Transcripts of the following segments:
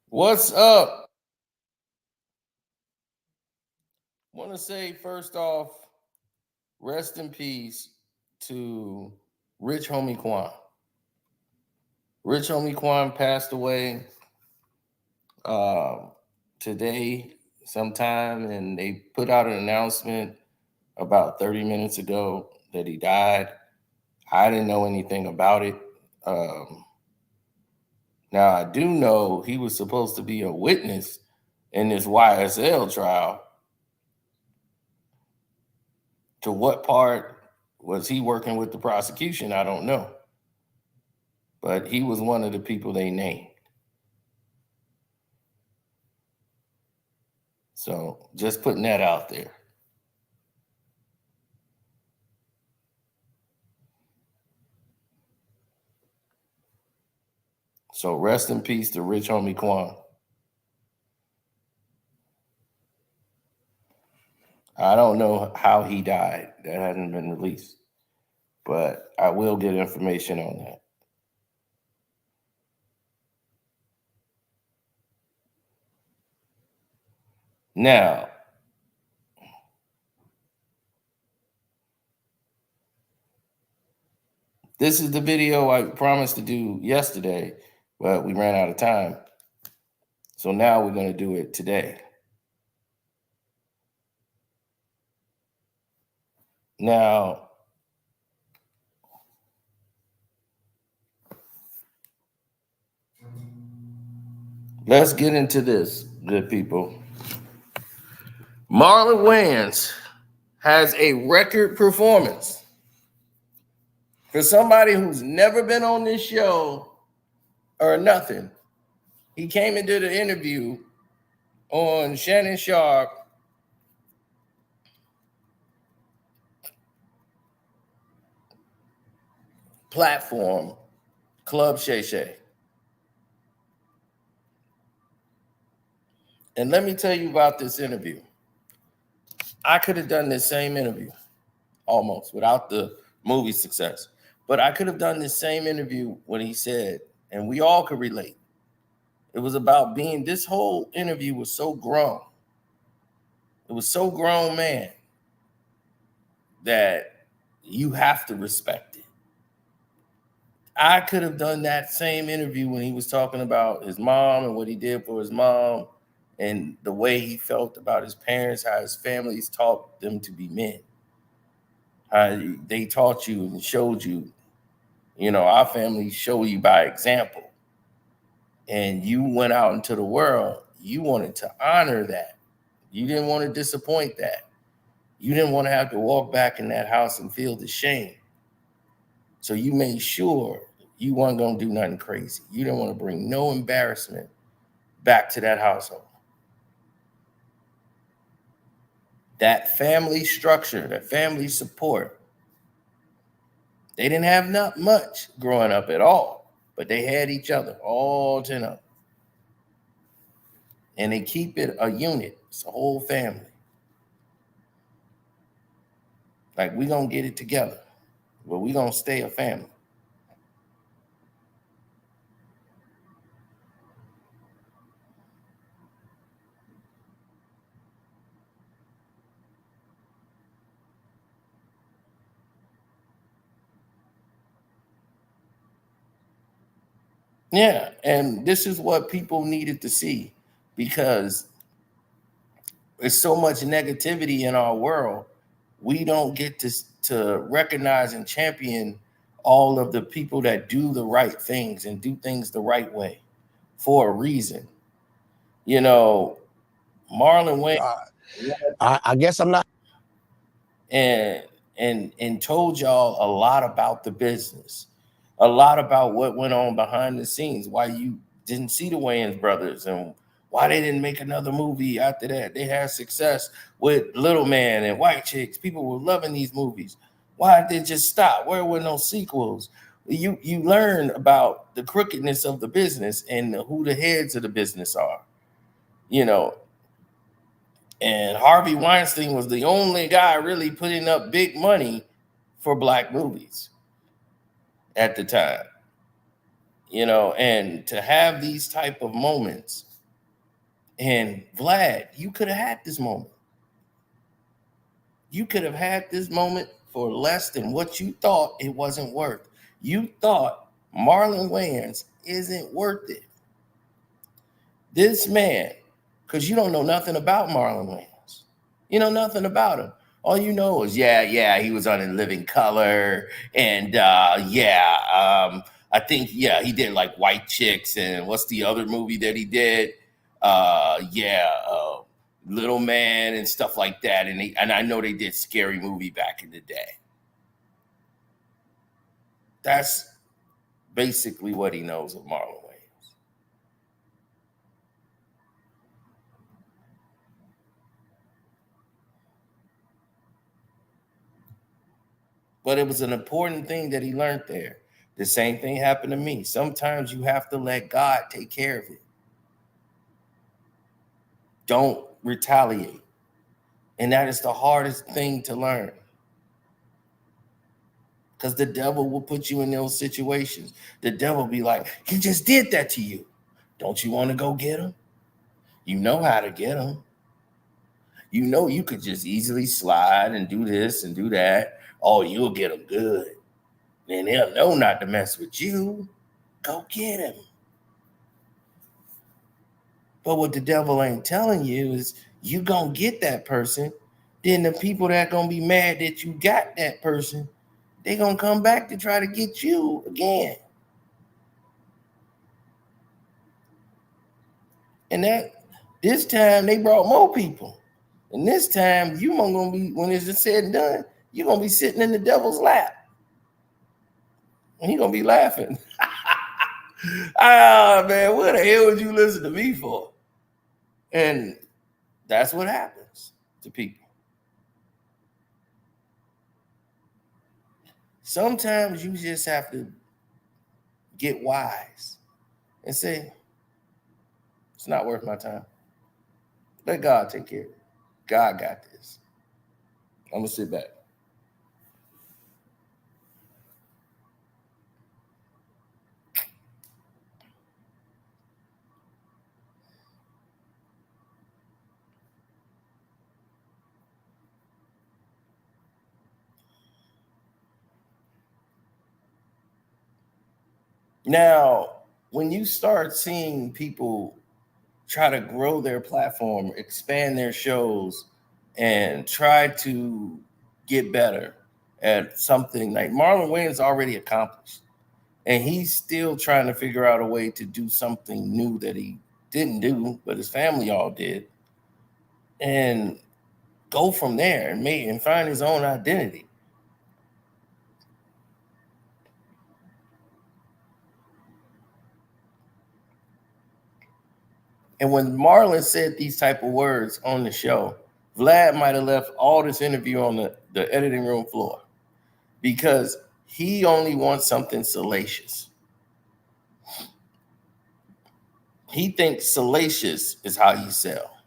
What's up? Want to say first off, rest in peace to Rich Homie Quan. Rich Homie Quan passed away uh, today sometime, and they put out an announcement about 30 minutes ago that he died. I didn't know anything about it. Um, Now, I do know he was supposed to be a witness in this YSL trial. To what part was he working with the prosecution? I don't know. But he was one of the people they named. So just putting that out there. So rest in peace to Rich Homie Quan. I don't know how he died. That hasn't been released. But I will get information on that. Now, this is the video I promised to do yesterday, but we ran out of time. So now we're going to do it today. Now, let's get into this, good people. Marlon Wayans has a record performance. For somebody who's never been on this show or nothing, he came and did an interview on Shannon Sharp platform, CLub Shay Shay. And let me tell you about this interview. I could have done this same interview almost without the movie success. But I could have done this same interview when he said, and we all could relate. It was about being, this whole interview was so grown. It was so grown, man, that you have to respect it. I could have done that same interview when he was talking about his mom and what he did for his mom and the way he felt about his parents, how his families taught them to be men. How they taught you and showed you, our families show you by example. And you went out into the world, you wanted to honor that. You didn't want to disappoint that. You didn't want to have to walk back in that house and feel the shame. So you made sure you weren't going to do nothing crazy. You didn't want to bring no embarrassment back to that household. That family structure, that family support, they didn't have not much growing up at all, but they had each other, all 10 of them. And they keep it a unit. It's a whole family. Like, we're going to get it together, but we're going to stay a family. Yeah, and this is what people needed to see, because there's so much negativity in our world. We don't get to recognize and champion all of the people that do the right things and do things the right way for a reason. Marlon Wayne I guess I'm not. and told y'all a lot about the business, a lot about what went on behind the scenes, why you didn't see the Wayans brothers and why they didn't make another movie after that. They had success with Little Man and White Chicks. People were loving these movies. Why did they just stop? Where were no sequels? You learn about the crookedness of the business and who the heads of the business are. And Harvey Weinstein was the only guy really putting up big money for black movies at the time. And to have these type of moments And Vlad, you could have had this moment. You could have had this moment for less than what you thought it wasn't worth. You thought Marlon Wayans isn't worth it. This man, because you don't know nothing about Marlon Wayans. You know nothing about him. All you know is, he was on In Living Color. And I think, he did like White Chicks. And what's the other movie that he did? Little Man and stuff like that. And I know they did Scary Movie back in the day. That's basically what he knows of Marlon Wayans. But it was an important thing that he learned there. The same thing happened to me. Sometimes you have to let God take care of it. Don't retaliate. And that is the hardest thing to learn. Because the devil will put you in those situations. The devil will be like, he just did that to you. Don't you want to go get him? You know how to get him. You know you could just easily slide and do this and do that. Oh, you'll get him good. Then they'll know not to mess with you. Go get him. But what the devil ain't telling you is you gonna get that person. Then the people that gonna be mad that you got that person, they gonna come back to try to get you again. And that this time they brought more people. And this time you gonna be, when it's just said and done, you're gonna be sitting in the devil's lap. And he gonna be laughing. Man, what the hell would you listen to me for? And that's what happens to people. Sometimes you just have to get wise and say, it's not worth my time. Let God take care of it. God got this. I'm gonna sit back. Now, when you start seeing people try to grow their platform, expand their shows, and try to get better at something like Marlon Wayans already accomplished, and he's still trying to figure out a way to do something new that he didn't do, but his family all did, and go from there and find his own identity. And when Marlon said these type of words on the show, Vlad might have left all this interview on the editing room floor because he only wants something salacious. He thinks salacious is how you sell.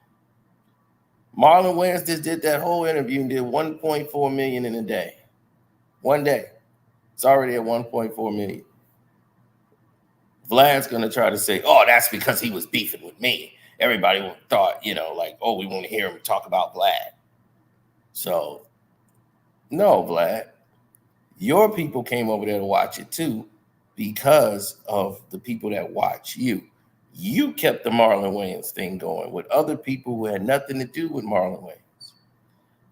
Marlon Wayans just did that whole interview and did 1.4 million in a day. One day. It's already at 1.4 million. Vlad's going to try to say, oh, that's because he was beefing with me. Everybody thought, like, oh, we want to hear him talk about Vlad. So, no, Vlad, your people came over there to watch it too because of the people that watch you. You kept the Marlon Wayans thing going with other people who had nothing to do with Marlon Wayans.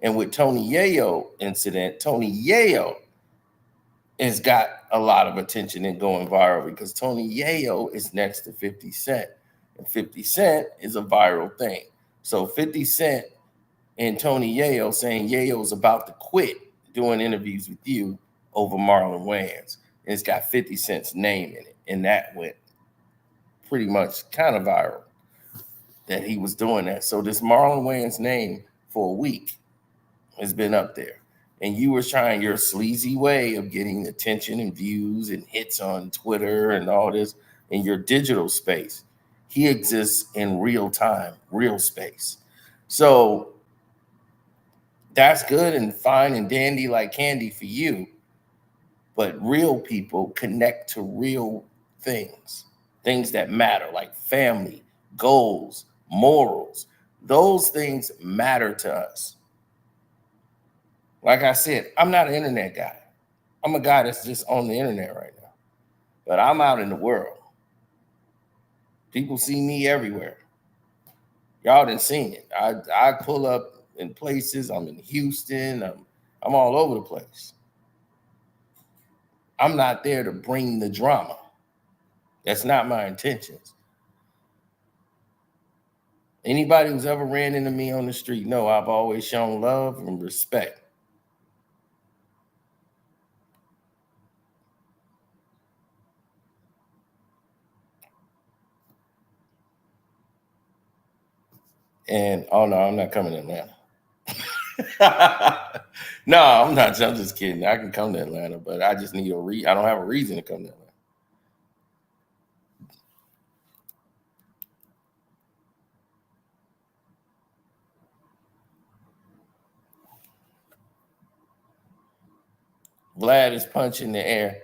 And with Tony Yayo incident, Tony Yayo has got a lot of attention and going viral because Tony Yayo is next to 50 Cent. And 50 Cent is a viral thing. So 50 Cent and Tony Yayo saying Yayo's about to quit doing interviews with you over Marlon Wayans. And it's got 50 Cent's name in it. And that went pretty much kind of viral that he was doing that. So this Marlon Wayans name for a week has been up there. And you were trying your sleazy way of getting attention and views and hits on Twitter and all this in your digital space. He exists in real time, real space. So that's good and fine and dandy like candy for you. But real people connect to real things that matter, like family, goals, morals. Those things matter to us. Like I said, I'm not an internet guy. I'm a guy that's just on the internet right now. But I'm out in the world. People see me everywhere. Y'all done seen it. I pull up in places. I'm in Houston. I'm all over the place. I'm not there to bring the drama. That's not my intentions. Anybody who's ever ran into me on the street know I've always shown love and respect. And oh no, I'm not coming to Atlanta. No, I'm not. I'm just kidding. I can come to Atlanta, but I just need I don't have a reason to come to Atlanta. Vlad is punching the air.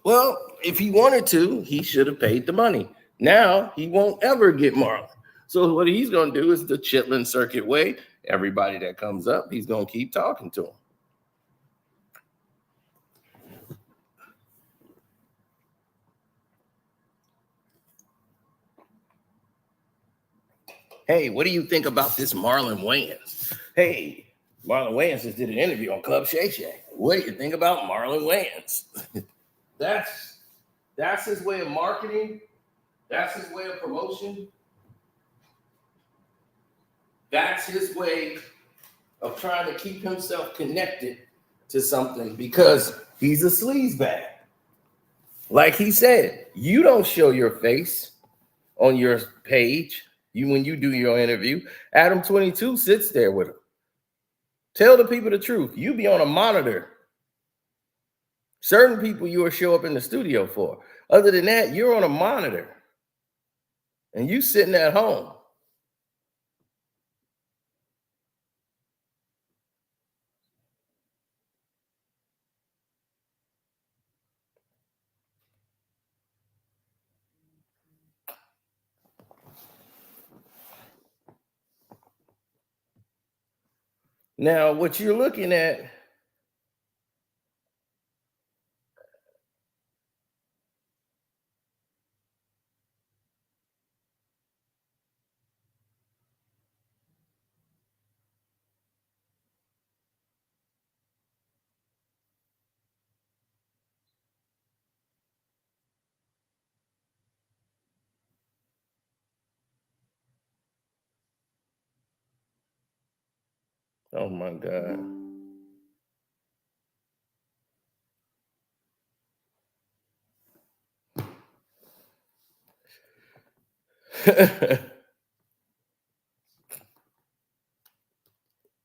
Well, if he wanted to, he should have paid the money. Now he won't ever get Marlon. So what he's going to do is the Chitlin Circuit way. Everybody that comes up, he's going to keep talking to him. Hey, what do you think about this Marlon Wayans? Hey, Marlon Wayans just did an interview on CLub Shay Shay. What do you think about Marlon Wayans? That's his way of marketing. That's his way of promotion. That's his way of trying to keep himself connected to something because he's a sleazebag. Like he said, you don't show your face on your page. When you do your interview, Adam 22 sits there with him. Tell the people the truth. You be on a monitor. Certain people you will show up in the studio for. Other than that, you're on a monitor. And you sitting at home. Now, what you're looking at, oh my God.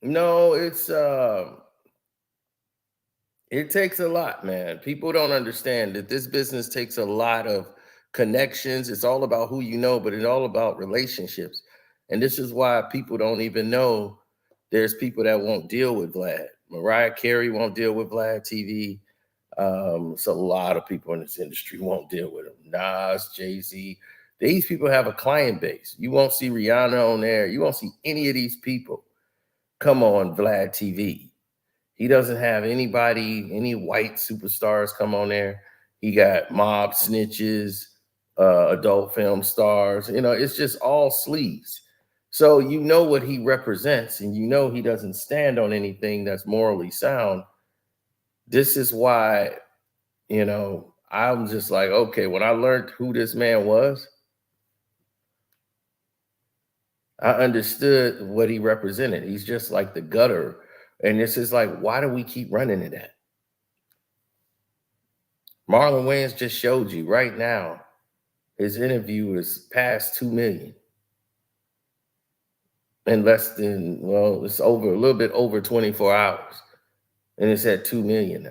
No, it takes a lot, man. People don't understand that this business takes a lot of connections. It's all about who you know, but it's all about relationships. And this is why people don't even know there's people that won't deal with Vlad. Mariah Carey won't deal with Vlad TV. So a lot of people in this industry won't deal with him. Nas, Jay-Z. These people have a client base. You won't see Rihanna on there. You won't see any of these people come on Vlad TV. He doesn't have any white superstars come on there. He got mob snitches, adult film stars. You know, it's just all sleaze. So you know what he represents, and you know he doesn't stand on anything that's morally sound. This is why, I'm just like, okay, when I learned who this man was, I understood what he represented. He's just like the gutter. And this is like, why do we keep running to that? Marlon Wayans just showed you right now, his interview is past 2 million in less than, well, it's over a little bit over 24 hours. And it's at 2 million now.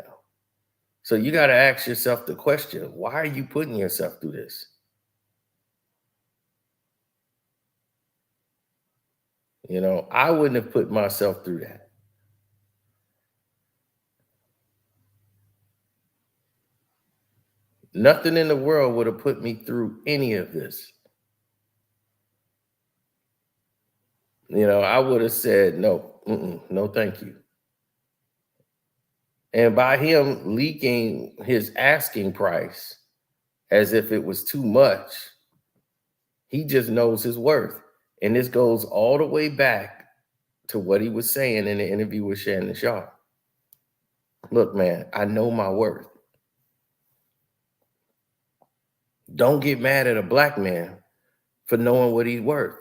So you got to ask yourself the question, why are you putting yourself through this? I wouldn't have put myself through that. Nothing in the world would have put me through any of this. I would have said no, no, thank you. And by him leaking his asking price as if it was too much, he just knows his worth. And this goes all the way back to what he was saying in the interview with Shannon Sharp. Look, man, I know my worth. Don't get mad at a black man for knowing what he's worth.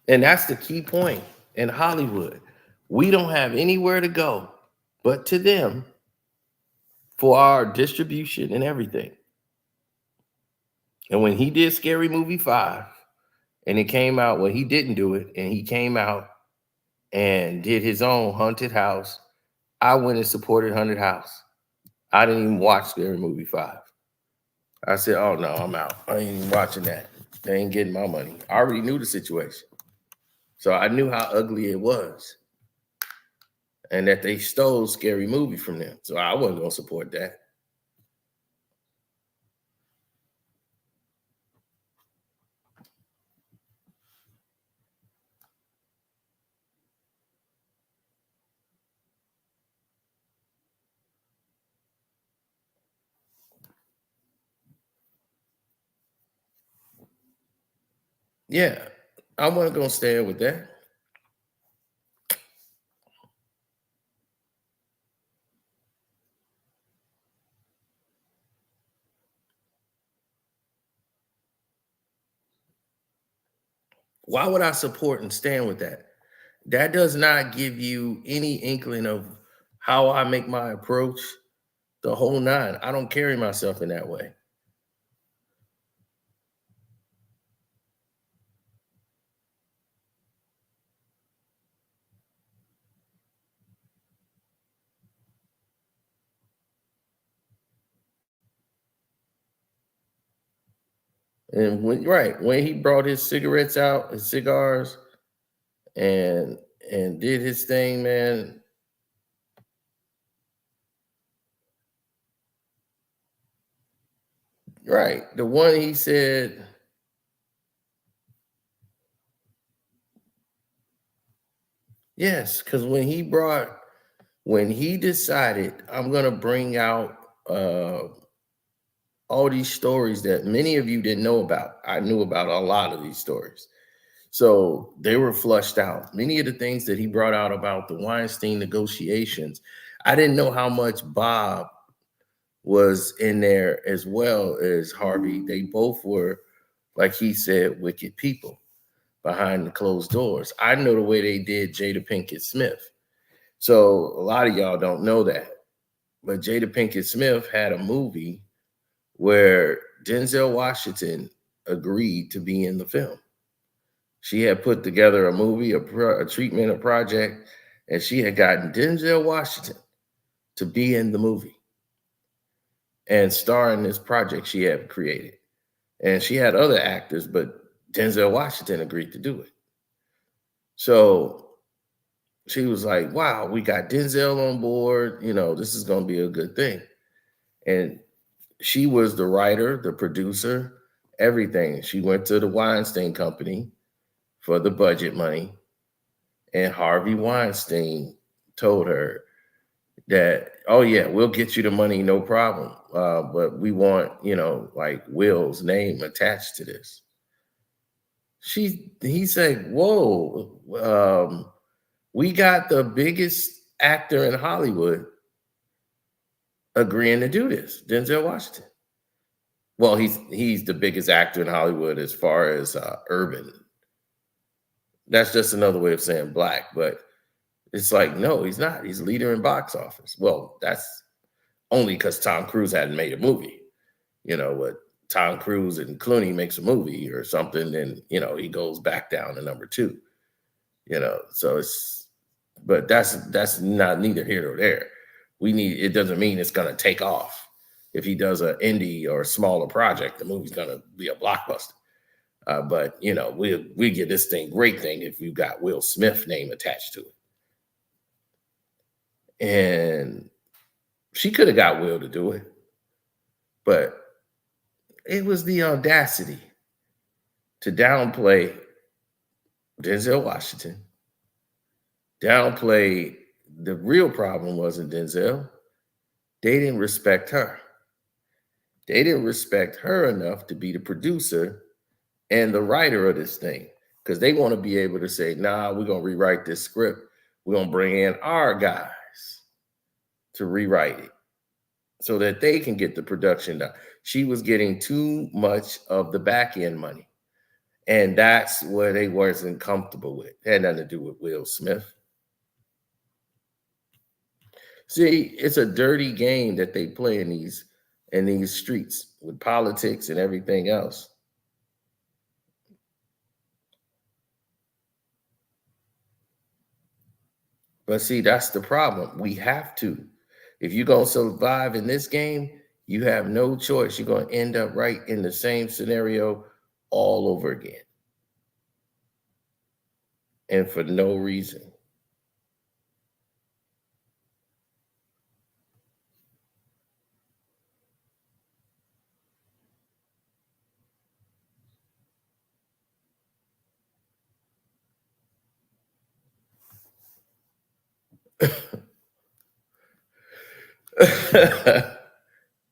And that's the key point in Hollywood. We don't have anywhere to go but to them for our distribution and everything. And when he did Scary Movie 5, and it came out, well, he didn't do it, and he came out and did his own Haunted House, I went and supported Haunted House. I didn't even watch Scary Movie 5. I said, oh no, I'm out. I ain't even watching that. They ain't getting my money. I already knew the situation. So I knew how ugly it was. And that they stole Scary Movie from them. So I wasn't going to support that. Yeah, I wasn't going to stand with that. Why would I support and stand with that? That does not give you any inkling of how I make my approach, the whole nine. I don't carry myself in that way. And when he brought his cigarettes out, his cigars, and did his thing, man. Right. The one he said, yes, because when he decided, I'm gonna bring out all these stories that many of you didn't know about. I knew about a lot of these stories. So they were flushed out. Many of the things that he brought out about the Weinstein negotiations, I didn't know how much Bob was in there as well as Harvey. They both were, like he said, wicked people behind the closed doors. I know the way they did Jada Pinkett Smith. So a lot of y'all don't know that. But Jada Pinkett Smith had a movie where Denzel Washington agreed to be in the film. She had put together a movie, a treatment, a project, and she had gotten Denzel Washington to be in the movie and star in this project she had created. And she had other actors, but Denzel Washington agreed to do it. So she was like, wow, we got Denzel on board. This is going to be a good thing. And she was the writer, the producer, everything. She went to the Weinstein Company for the budget money. And Harvey Weinstein told her that, oh, yeah, we'll get you the money, no problem. But we want, like Will's name attached to this. He said, whoa, we got the biggest actor in Hollywood agreeing to do this, Denzel Washington. Well, he's the biggest actor in Hollywood as far as urban. That's just another way of saying black, but it's like, no, he's not. He's leader in box office. Well, that's only because Tom Cruise hadn't made a movie. What Tom Cruise and Clooney makes a movie or something, then, he goes back down to number 2. So but that's not neither here nor there. It doesn't mean it's going to take off. If he does an indie or a smaller project, the movie's going to be a blockbuster. But we get this great thing if you got Will Smith name attached to it. And she could have got Will to do it, but it was the audacity to downplay Denzel Washington, downplay the real problem wasn't Denzel. They didn't respect her. They didn't respect her enough to be the producer and the writer of this thing, because they want to be able to say, nah, we're going to rewrite this script. We're going to bring in our guys to rewrite it so that they can get the production done. She was getting too much of the back end money. And that's what they wasn't comfortable with. It had nothing to do with Will Smith. See, it's a dirty game that they play in these streets with politics and everything else. But see, that's the problem. We have to. If you're going to survive in this game, you have no choice. You're going to end up right in the same scenario all over again. And for no reason.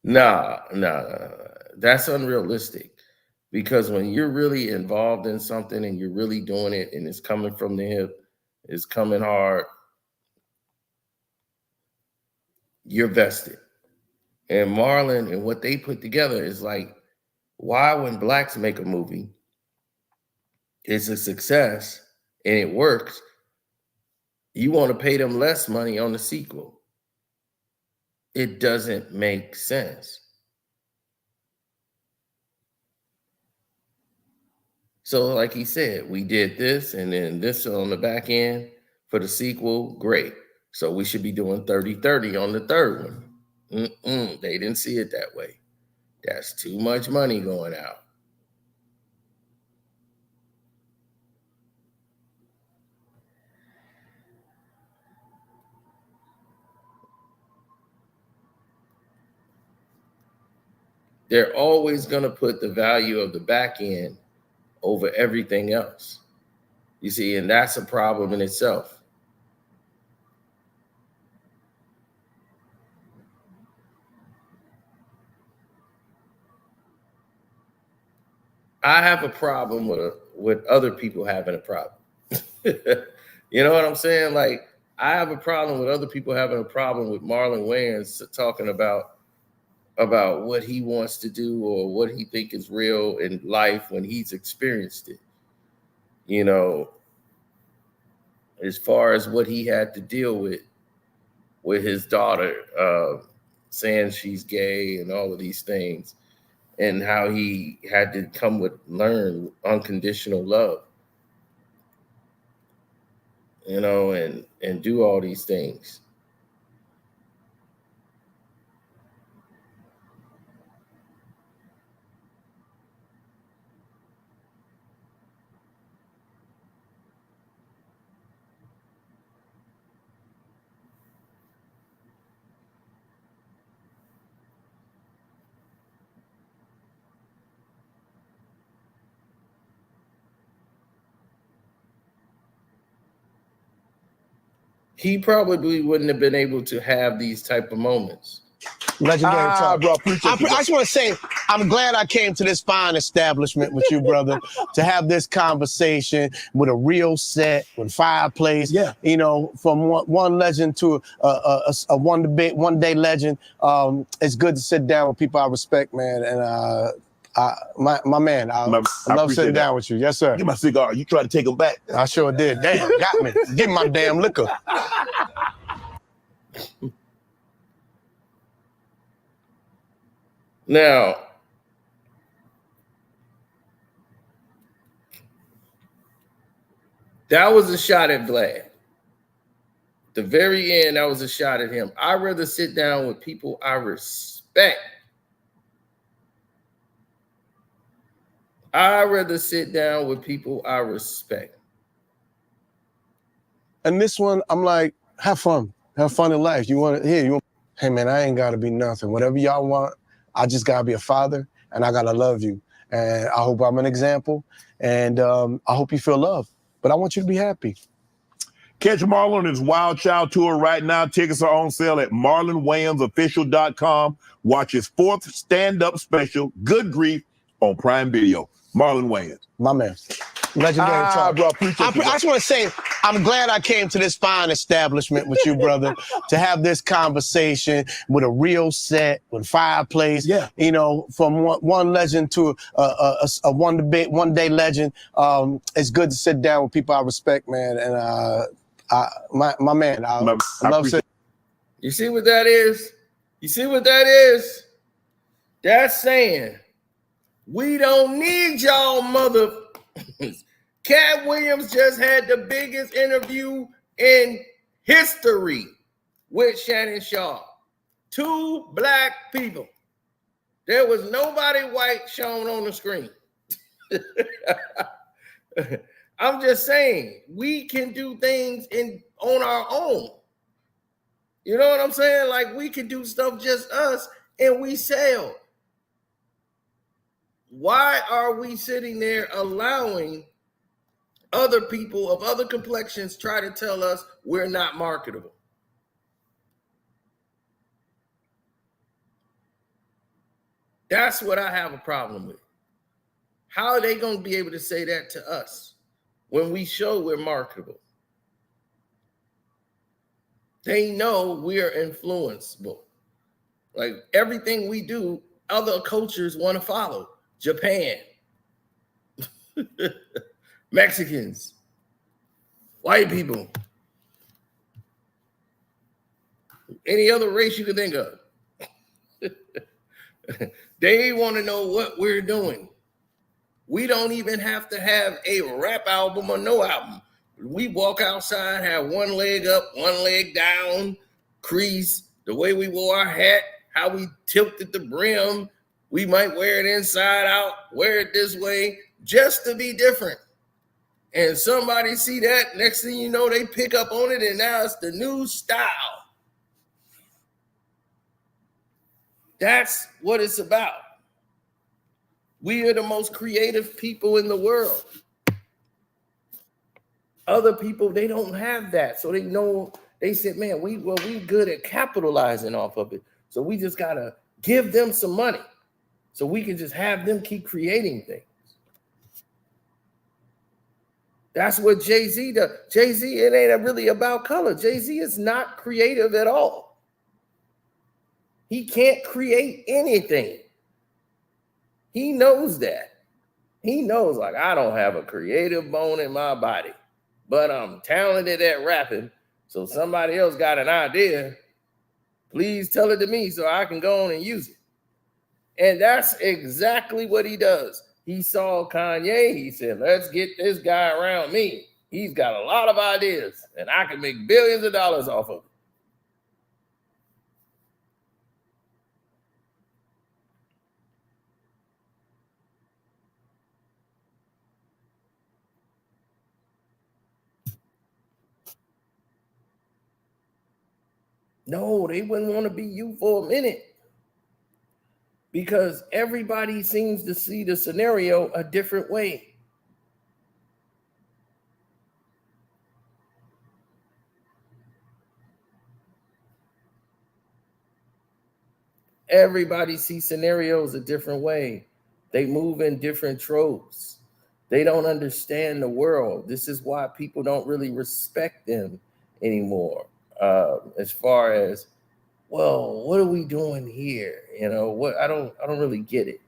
Nah, that's unrealistic. Because when you're really involved in something and you're really doing it and it's coming from the hip, it's coming hard, you're vested. And Marlon and what they put together is like, why when blacks make a movie, it's a success and it works, you want to pay them less money on the sequel? It doesn't make sense. So like he said, we did this and then this on the back end for the sequel, great. So we should be doing 30-30 on the third one. They didn't see it that way. That's too much money going out. They're always going to put the value of the back end over everything else. You see, and that's a problem in itself. I have a problem with other people having a problem. You know what I'm saying? Like, I have a problem with other people having a problem with Marlon Wayans talking about what he wants to do or what he think is real in life when he's experienced it. You know, as far as what he had to deal with his daughter saying she's gay and all of these things, and how he had to learn unconditional love, you know, and do all these things. He probably wouldn't have been able to have these type of moments. Legendary talk. Bro, I just want to say, I'm glad I came to this fine establishment with you, brother, to have this conversation with a real set, with fireplace. Yeah. You know, from one legend to a one day legend. It's good to sit down with people I respect, man. And my man, I love sitting down with you. Yes, sir. Get my cigar. You tried to take them back. I sure did. Damn, got me. Give me my damn liquor. Now, that was a shot at Vlad. The very end, that was a shot at him. I'd rather sit down with people I respect. I'd rather sit down with people I respect. And this one, I'm like, have fun. Have fun in life. You want to, hey man, I ain't got to be nothing. Whatever y'all want, I just got to be a father. and I gotta love you. And I hope I'm an example, and I hope you feel love. But I want you to be happy. Catch Marlon on his Wild Child tour right now. Tickets are on sale at marlonwayansofficial.com. Watch his 4th stand-up special, Good Grief, on Prime Video. Marlon Wayans. My man. Legendary talk. Bro, appreciate I just want to say, I'm glad I came to this fine establishment with you, brother, to have this conversation with a real set, with fireplace. Yeah. You know, from one legend to a one day legend. It's good to sit down with people I respect, man. And my man, I love it. You see what that is? You see what that is? That's saying we don't need y'all mother. Cat Williams just had the biggest interview in history with Shannon Sharpe. 2 black people. There was nobody white shown on the screen. I'm just saying, we can do things on our own. You know what I'm saying? Like, we can do stuff just us and we sell. Why are we sitting there allowing other people of other complexions try to tell us we're not marketable? That's what I have a problem with. How are they going to be able to say that to us when we show we're marketable? They know we are influenceable. Like, everything we do, other cultures want to follow. Japan, Mexicans, white people, any other race you can think of. They want to know what we're doing. We don't even have to have a rap album or no album. We walk outside, have one leg up, one leg down, crease, the way we wore our hat, how we tilted the brim. We might wear it inside out, wear it this way, just to be different. And somebody see that, next thing you know, they pick up on it, and now it's the new style. That's what it's about. We are the most creative people in the world. Other people, they don't have that. So they know, they said, man, we good at capitalizing off of it. So we just gotta give them some money so we can just have them keep creating things. That's what Jay-Z does. Jay-Z, it ain't really about color. Jay-Z is not creative at all. He can't create anything. He knows that. He knows, like, I don't have a creative bone in my body, but I'm talented at rapping. So somebody else got an idea. Please tell it to me so I can go on and use it. And that's exactly what he does. He saw Kanye. He said, let's get this guy around me. He's got a lot of ideas, and I can make billions of dollars off of it. No, they wouldn't want to be you for a minute, because everybody seems to see the scenario a different way. Everybody sees scenarios a different way. They move in different tropes. They don't understand the world. This is why people don't really respect them anymore. As far as, well, what are we doing here? You know, what I don't really get it.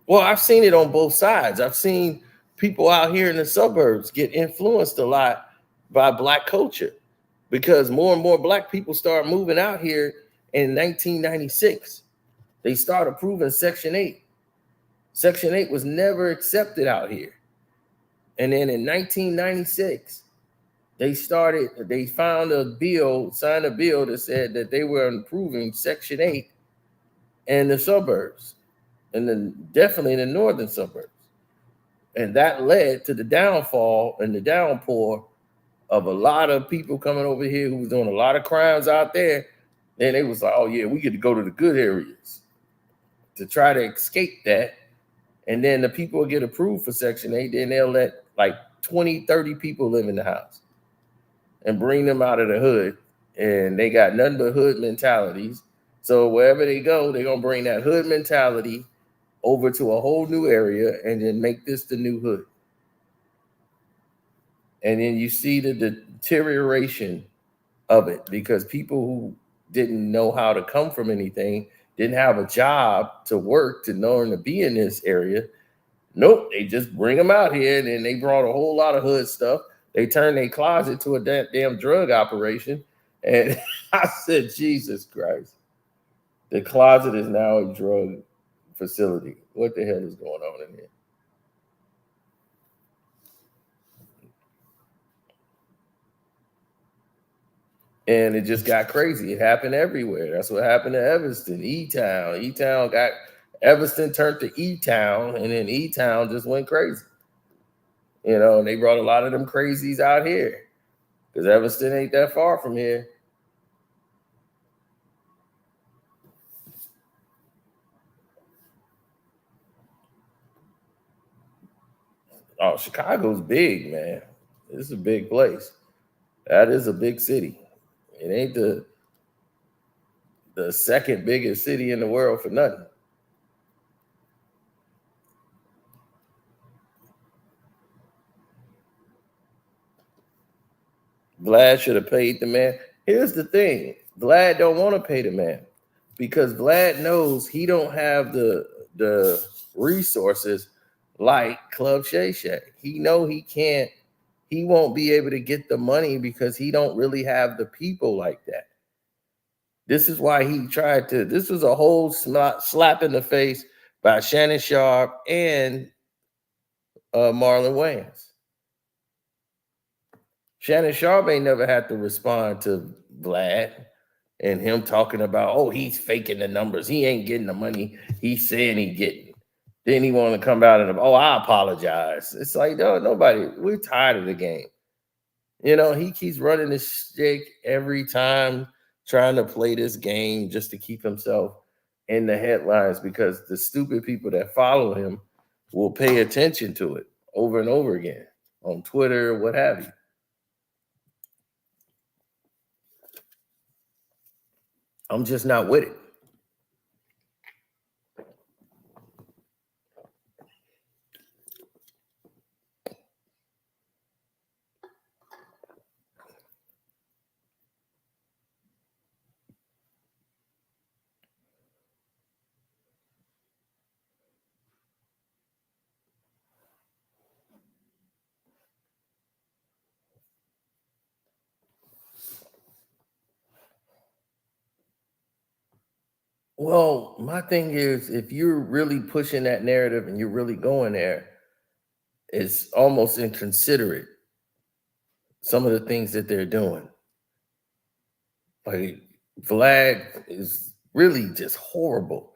Well, I've seen it on both sides. I've seen people out here in the suburbs get influenced a lot by Black culture, because more and more Black people start moving out here in 1996. They start approving Section 8. Section 8 was never accepted out here. And then in 1996, they found a bill, signed a bill that said that they were approving Section 8 in the suburbs. definitely in the northern suburbs. And that led to the downfall and the downpour of a lot of people coming over here who was doing a lot of crimes out there. Then they was like, oh yeah, we get to go to the good areas to try to escape that. And then the people will get approved for Section 8, then they'll let like 20, 30 people live in the house and bring them out of the hood. And they got nothing but hood mentalities. So wherever they go, they're going to bring that hood mentality over to a whole new area and then make this the new hood. And then you see the deterioration of it because people who didn't know how to come from anything, didn't have a job to work to learn to be in this area. Nope, they just bring them out here and then they brought a whole lot of hood stuff. They turned their closet to a damn drug operation. And I said, Jesus Christ, the closet is now a drug facility. What the hell is going on in here? And it just got crazy. It happened everywhere. That's what happened to Evanston, E-Town. E-Town got, Evanston turned to E-Town, and then E-Town just went crazy. You know, and they brought a lot of them crazies out here because Evanston ain't that far from here. Oh, Chicago's big, man. This is a big place. That is a big city. It ain't the second biggest city in the world for nothing. Vlad should have paid the man. Here's the thing. Vlad don't want to pay the man because Vlad knows he don't have the resources like CLub Shay Shay. He know he can't, he won't be able to get the money because he don't really have the people like that. This is why he tried to, this was a whole slap in the face by Shannon Sharp and Marlon Wayans. Shannon Sharp ain't never had to respond to Vlad and him talking about, oh, he's faking the numbers. He ain't getting the money he's saying he getting. Then he want to come out and, oh, I apologize. It's like, no, nobody, we're tired of the game. You know, he keeps running this stick every time, trying to play this game just to keep himself in the headlines because the stupid people that follow him will pay attention to it over and over again on Twitter, what have you. I'm just not with it. Well, my thing is, if you're really pushing that narrative and you're really going there, it's almost inconsiderate, some of the things that they're doing. Like, Vlad is really just horrible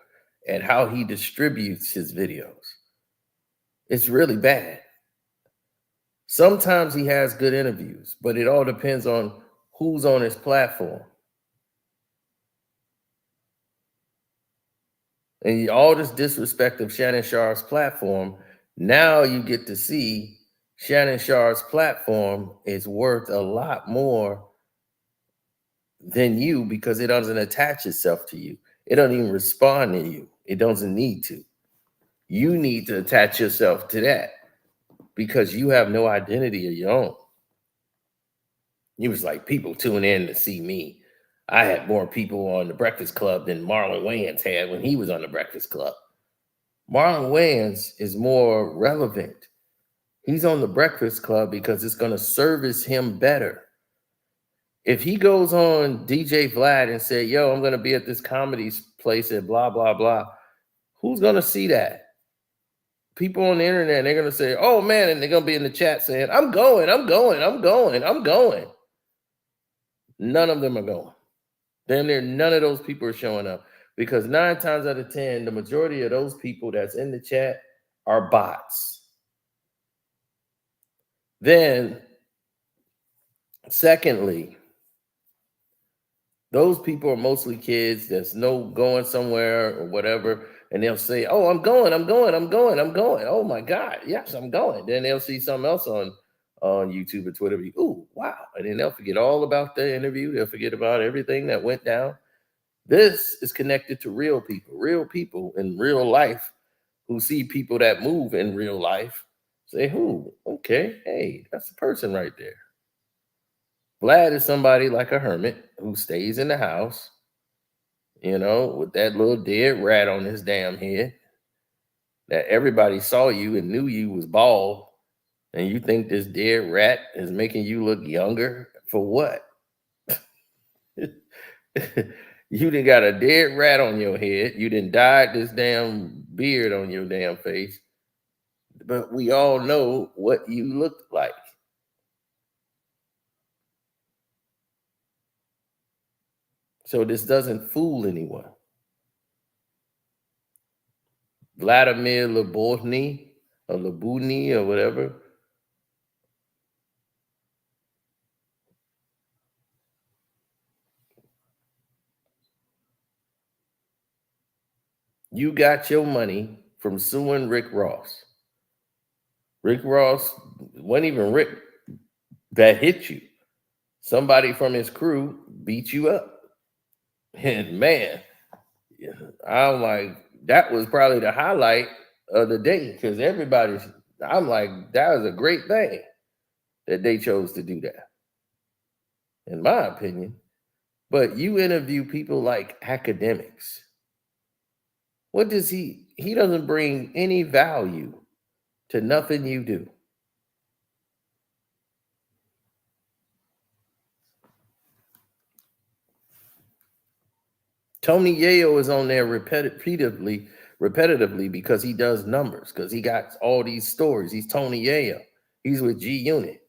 at how he distributes his videos. It's really bad. Sometimes he has good interviews, but it all depends on who's on his platform. And all this disrespect of Shannon Sharp's platform, now you get to see Shannon Sharp's platform is worth a lot more than you because it doesn't attach itself to you. It doesn't even respond to you. It doesn't need to. You need to attach yourself to that because you have no identity of your own. He was like, people tune in to see me. I had more people on the Breakfast Club than Marlon Wayans had when he was on the Breakfast Club. Marlon Wayans is more relevant. He's on the Breakfast Club because it's going to service him better. If he goes on DJ Vlad and say, yo, I'm going to be at this comedy place at blah, blah, blah, who's going to see that? People on the internet, they're going to say, oh, man, and they're going to be in the chat saying, I'm going, I'm going, I'm going, I'm going. None of them are going. Damn near none of those people are showing up Because 9 times out of 10, the majority of those people that's in the chat are bots. Then, secondly, those people are mostly kids that's going somewhere or whatever, and they'll say, "Oh, I'm going. Oh my God, yes, I'm going." Then they'll see something else on YouTube or Twitter. Ooh, wow. And then they'll forget all about the interview. They'll forget about everything that went down. This is connected to real people in real life who see people that move in real life. Say, who? Okay, hey, that's a person right there. Vlad is somebody like a hermit who stays in the house, with that little dead rat on his damn head, that everybody saw you and knew you was bald, and you think this dead rat is making you look younger for what? You done got a dead rat on your head. You done dyed this damn beard on your damn face. But we all know what you looked like. So this doesn't fool anyone. Vladimir Labovny or Labuni or whatever. You got your money from suing Rick Ross. Rick Ross wasn't even Rick that hit you. Somebody from his crew beat you up. And man, I'm like, that was probably the highlight of the day because I'm like, that was a great thing that they chose to do that, in my opinion. But you interview people like academics. What does he doesn't bring any value to nothing you do. Tony Yayo is on there repetitively because he does numbers, because he got all these stories. He's Tony Yayo. He's with G Unit.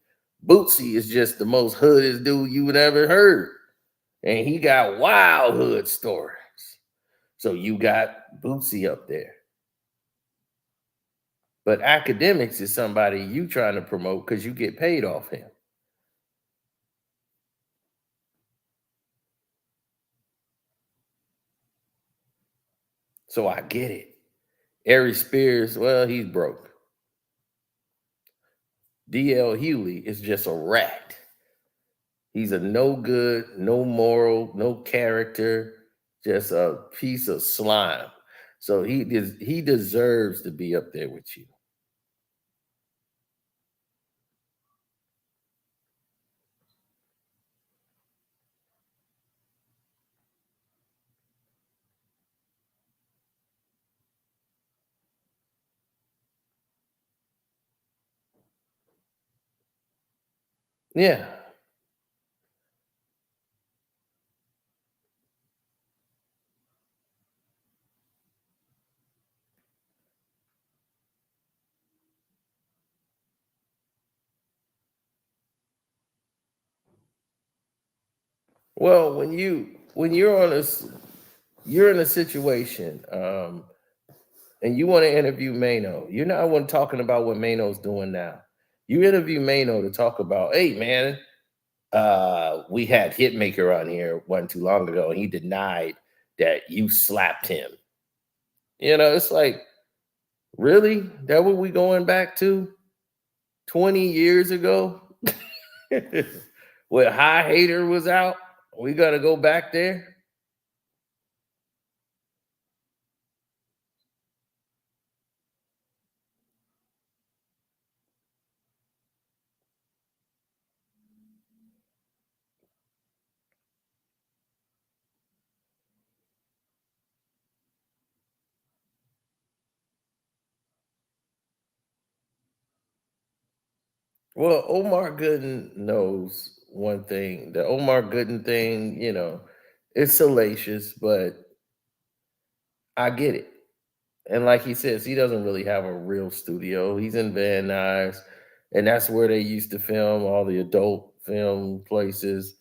Bootsy is just the most hoodest dude you would ever heard. And he got wild hood stories. So you got Bootsy up there. But academics is somebody you trying to promote because you get paid off him. So I get it. Ari Spears, well, he's broke. D.L. Hewley is just a rat. He's a no good, no moral, no character, just a piece of slime. So he deserves to be up there with you. Yeah. Well, when you're in a situation, and you want to interview Mano, you're not one talking about what Mano's doing now. You interview Mano to talk about, hey man, we had Hitmaker on here one too long ago, and he denied that you slapped him. It's like, really? That what we going back to 20 years ago? When High Hater was out? We got to go back there? Well, Omar Gooden knows one thing. The Omar Gooden thing, it's salacious, but I get it. And like he says, he doesn't really have a real studio. He's in Van Nuys, and that's where they used to film all the adult film places.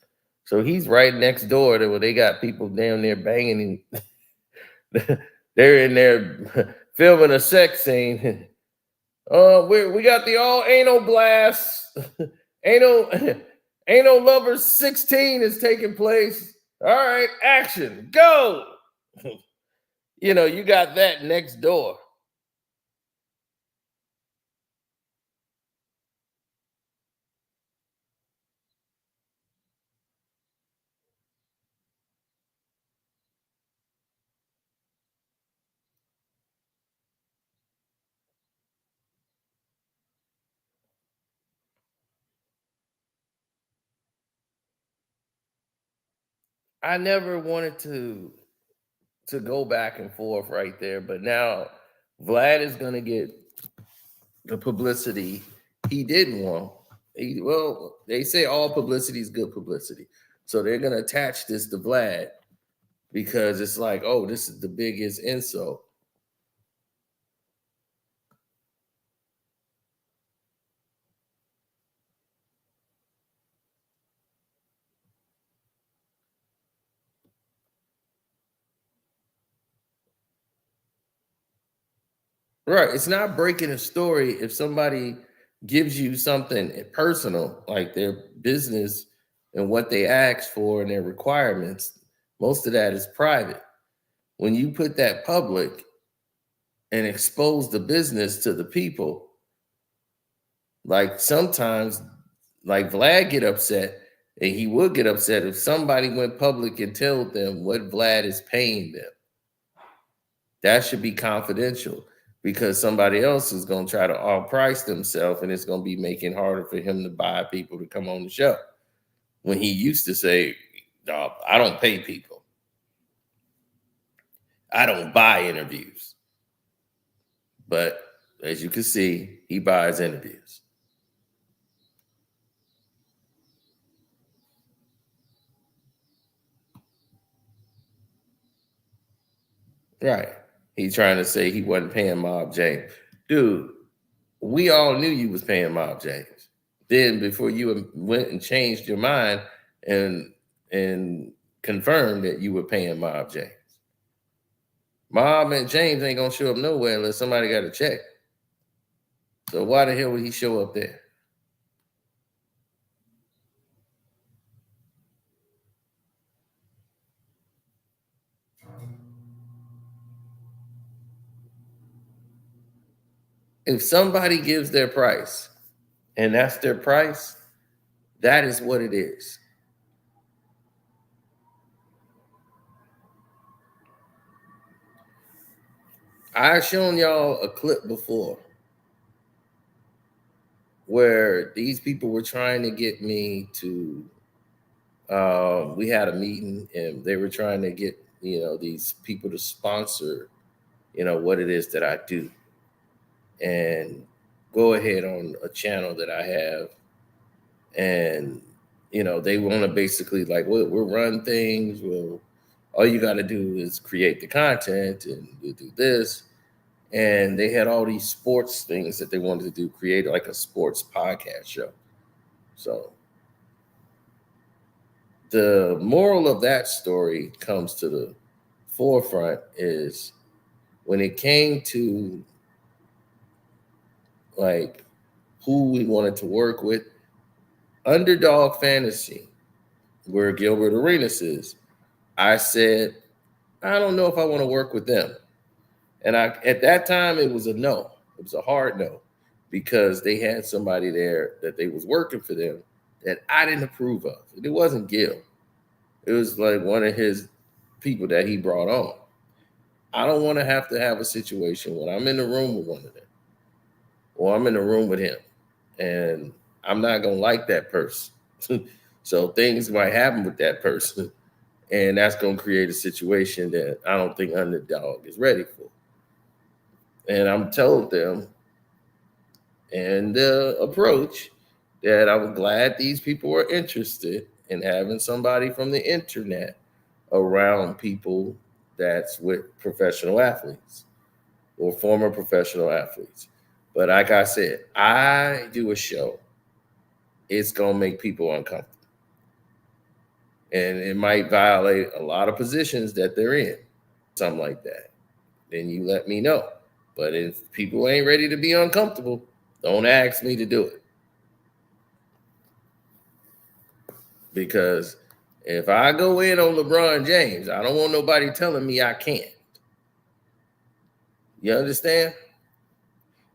So he's right next door to where they got people down there banging They're in there filming a sex scene. We got the all anal blast. Anal Lovers 16 is taking place. All right, action, go. You know, you got that next door. I never wanted to go back and forth right there, but now Vlad is going to get the publicity he didn't want. Well, they say all publicity is good publicity. So they're going to attach this to Vlad because it's like, oh, this is the biggest insult. Right. It's not breaking a story if somebody gives you something personal, like their business and what they ask for and their requirements. Most of that is private. When you put that public and expose the business to the people, like sometimes, like Vlad get upset, and he would get upset if somebody went public and told them what Vlad is paying them. That should be confidential because somebody else is going to try to outprice themselves, and it's going to be making harder for him to buy people to come on the show. When he used to say, no, I don't pay people. I don't buy interviews. But as you can see, he buys interviews. Right. He's trying to say he wasn't paying Mob James. Dude, we all knew you was paying Mob James. Then before you went and changed your mind and confirmed that you were paying Mob James. Mob and James ain't gonna show up nowhere unless somebody got a check. So why the hell would he show up there? If somebody gives their price and that's their price, that is what it is. I've shown y'all a clip before where these people were trying to get me to, we had a meeting and they were trying to get, these people to sponsor, what it is that I do and go ahead on a channel that I have. And, they want to basically like, we'll run things. All you got to do is create the content and we'll do this. And they had all these sports things that they wanted to do, create like a sports podcast show. So the moral of that story comes to the forefront is when it came to like who we wanted to work with, Underdog Fantasy, where Gilbert Arenas is, I said, I don't know if I want to work with them. And at that time, it was a no. It was a hard no because they had somebody there that they was working for them that I didn't approve of. And it wasn't Gil. It was like one of his people that he brought on. I don't want to have a situation when I'm in the room with one of them or I'm in the room with him and I'm not going to like that person. So things might happen with that person and that's going to create a situation that I don't think Underdog is ready for. And I'm told them and the approach that I was glad these people were interested in having somebody from the internet around people that's with professional athletes or former professional athletes. But like I said, I do a show. It's going to make people uncomfortable. And it might violate a lot of positions that they're in. something like that, then you let me know. But if people ain't ready to be uncomfortable, don't ask me to do it. Because if I go in on LeBron James, I don't want nobody telling me I can't. You understand?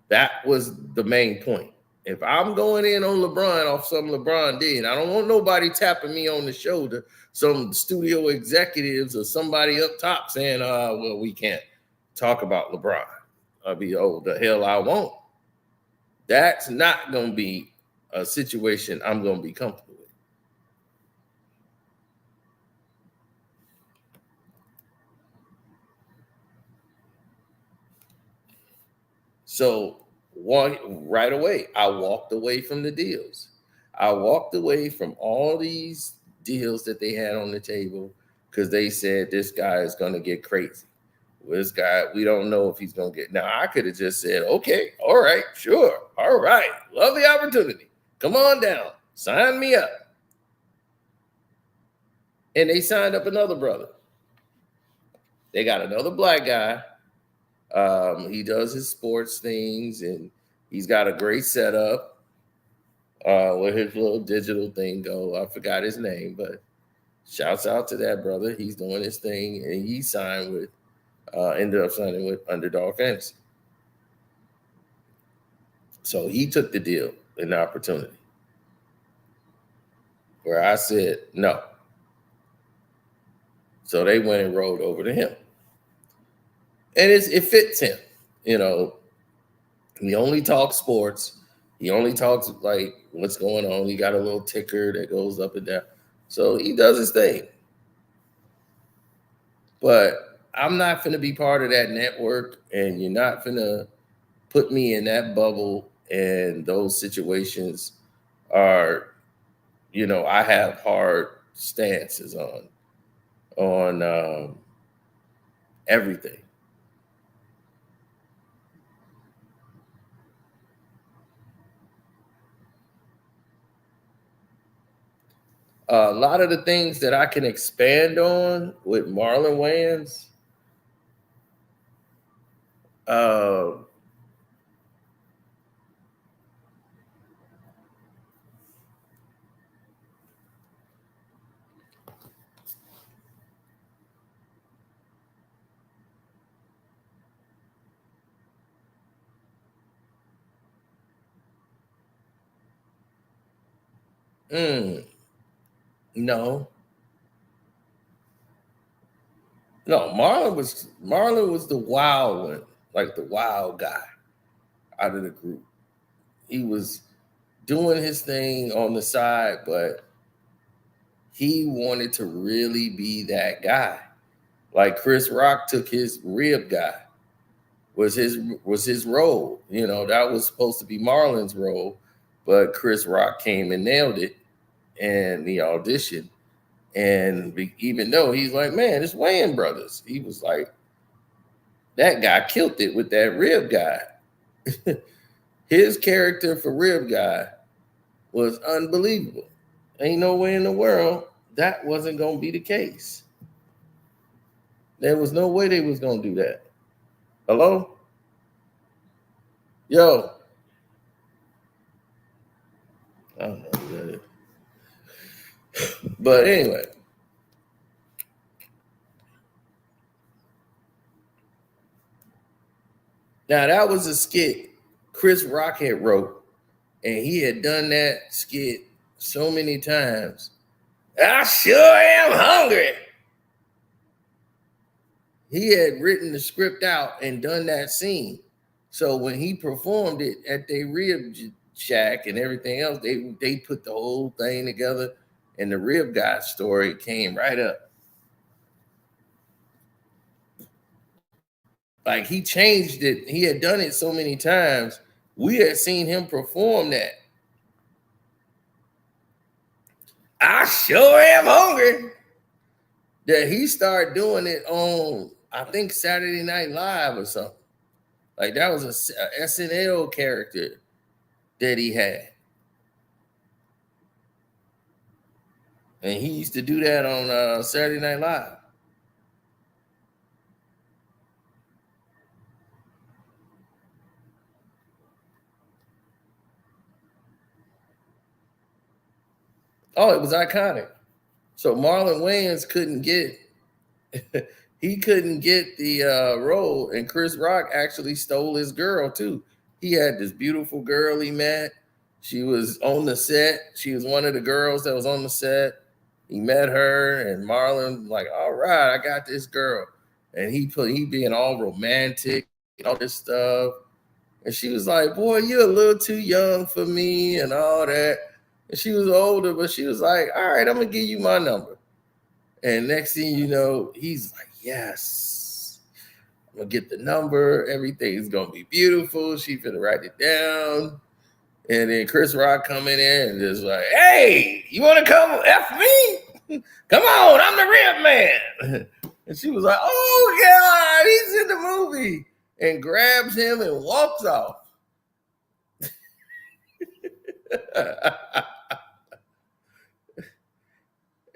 That was the main point. If I'm going in on LeBron off something LeBron did, I don't want nobody tapping me on the shoulder, some studio executives or somebody up top saying, well, we can't talk about LeBron. I'll be, oh, the hell I won't. That's not going to be a situation I'm going to be comfortable with. So right away, I walked away from the deals. I walked away from all these deals that they had on the table because they said this guy is going to get crazy. Well, this guy, we don't know if he's going to get. Now, I could have just said, okay, all right, sure, all right, love the opportunity. Come on down, sign me up. And they signed up another brother. They got another black guy. He does his sports things, and he's got a great setup where his little digital thing go. I forgot his name, but shouts out to that brother. He's doing his thing, and he signed with, ended up signing with Underdog Fantasy. So he took the deal and the opportunity where I said no. So they went and rolled over to him. And it fits him. You know, he only talks sports. He only talks like what's going on. He got a little ticker that goes up and down. So he does his thing. But I'm not going to be part of that network, and you're not going to put me in that bubble. And those situations are, you know, I have hard stances on everything. A lot of the things that I can expand on with Marlon Wayans, no. No, Marlon was the wild one, like the wild guy out of the group. He was doing his thing on the side, but he wanted to really be that guy. Like Chris Rock took his rib guy, was his role. You know, that was supposed to be Marlon's role, but Chris Rock came and nailed it in the audition. And even though he's like, man, it's Wayans brothers, he was like, that guy killed it with that rib guy. His character for rib guy was unbelievable. Ain't no way in the world that wasn't going to be the case. There was no way they was going to do that. Hello? Yo. I don't know who that is. But anyway. Now, that was a skit Chris Rock had wrote, and he had done that skit so many times. I sure am hungry. He had written the script out and done that scene. So when he performed it at their rib shack and everything else, they put the whole thing together, and the rib guy story came right up. Like, he changed it. He had done it so many times. We had seen him perform that. I sure am hungry. That he started doing it on, I think, Saturday Night Live or something. Like, that was a SNL character that he had. And he used to do that on Saturday Night Live. Oh, it was iconic. So Marlon Wayans couldn't get he couldn't get the role, and Chris Rock actually stole his girl too. He had this beautiful girl he met. She was on the set. She was one of the girls that was on the set. He met her, and Marlon like, all right, I got this girl, and he being all romantic and all this stuff. And she was like, boy, you're a little too young for me and all that. And she was older, but she was like, all right, I'm going to give you my number. And next thing you know, he's like, yes, I'm going to get the number. Everything's going to be beautiful. She's going to write it down. And then Chris Rock coming in and just like, hey, you want to come F me? Come on, I'm the rib man. And she was like, oh, God, he's in the movie. And grabs him and walks off.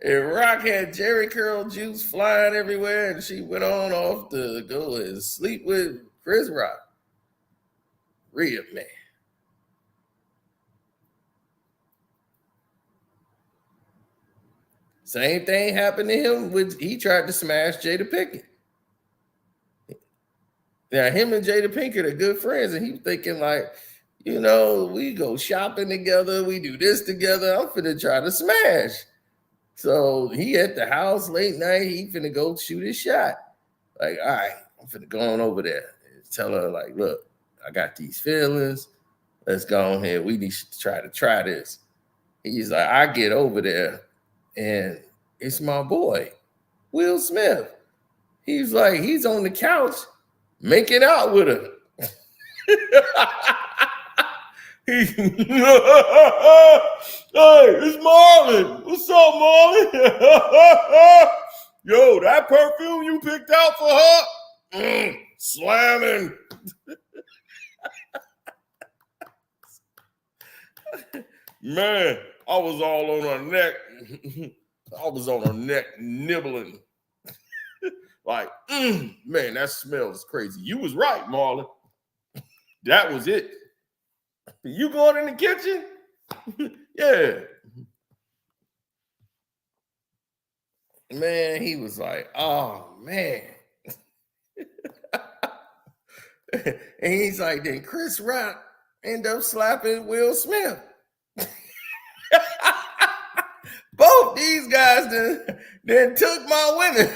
And Rock had Jerry curl juice flying everywhere, and she went on off to go and sleep with Chris Rock. Rib man. Same thing happened to him with he tried to smash Jada Pinkett. Now, him and Jada Pinkett are good friends, and he was thinking like, you know, we go shopping together, we do this together. I'm finna try to smash. So he at the house late night, he finna go shoot his shot. Like, all right, I'm finna go on over there and tell her, like, look, I got these feelings. Let's go on here. We need to try this. He's like, I get over there, and it's my boy, Will Smith. He's like, he's on the couch making out with her. Hey, it's Marlon. What's up, Marlon? Yo, that perfume you picked out for her? Slamming. Man, I was all on her neck. I was on her neck nibbling. Like, man, that smells crazy. You was right, Marlon. That was it. You going in the kitchen? Yeah. Man, he was like, oh, man. And he's like, then Chris Rock ended up slapping Will Smith. Both these guys then took my women.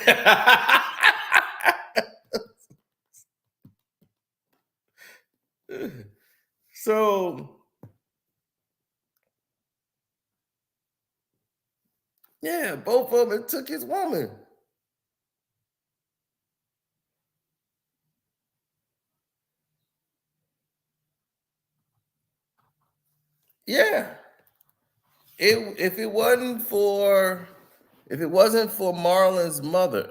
So, yeah, both of them took his woman. Yeah. If it wasn't for Marlon's mother,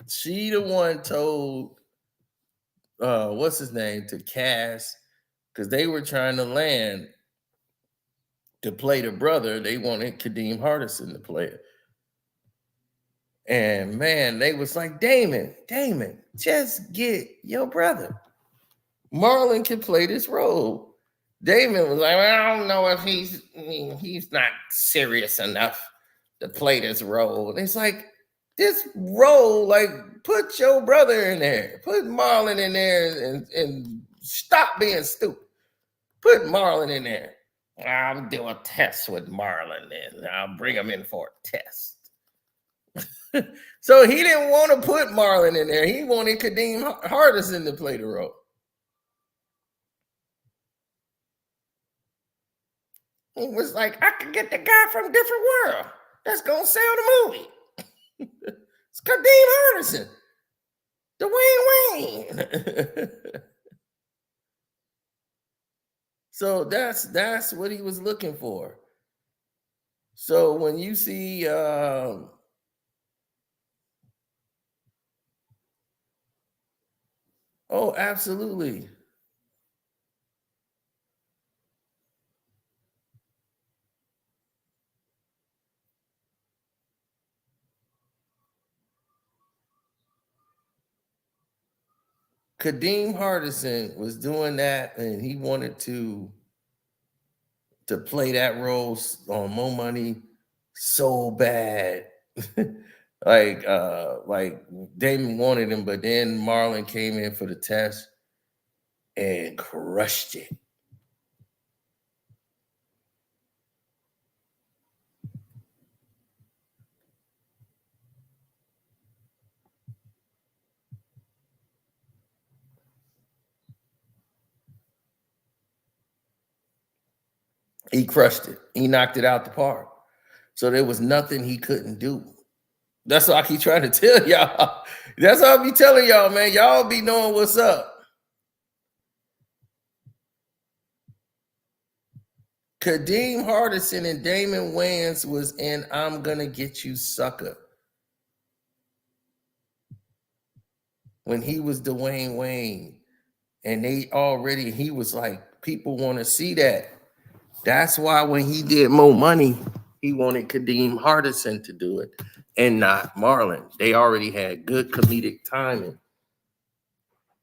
she the one told what's his name to cast, because they were trying to land to play the brother. They wanted Kadeem Hardison to play it. And man, they was like, Damon, just get your brother. Marlon can play this role. Damon was like, well, I don't know if he's not serious enough to play this role. And it's like, this role, like, put your brother in there. Put Marlon in there and stop being stupid. Put Marlon in there. I'll do a test with Marlon and I'll bring him in for a test. So he didn't want to put Marlon in there. He wanted Kadeem Hardison to play the role. He was like, I could get the guy from Different World that's going to sell the movie. It's Kadeem Hardison. Dwayne Wayne. So that's what he was looking for. So when you see oh, absolutely. Kadeem Hardison was doing that, and he wanted to play that role on More Money so bad. like Damon wanted him, but then Marlon came in for the test and crushed it. He crushed it. He knocked it out the park. So there was nothing he couldn't do. That's what I keep trying to tell y'all. That's what I be telling y'all, man. Y'all be knowing what's up. Kadeem Hardison and Damon Wayans was in I'm Gonna Get You Sucker. When he was Dwayne Wayne. And he was like, people want to see that. That's why when he did Mo Money, he wanted Kadeem Hardison to do it and not Marlon. They already had good comedic timing.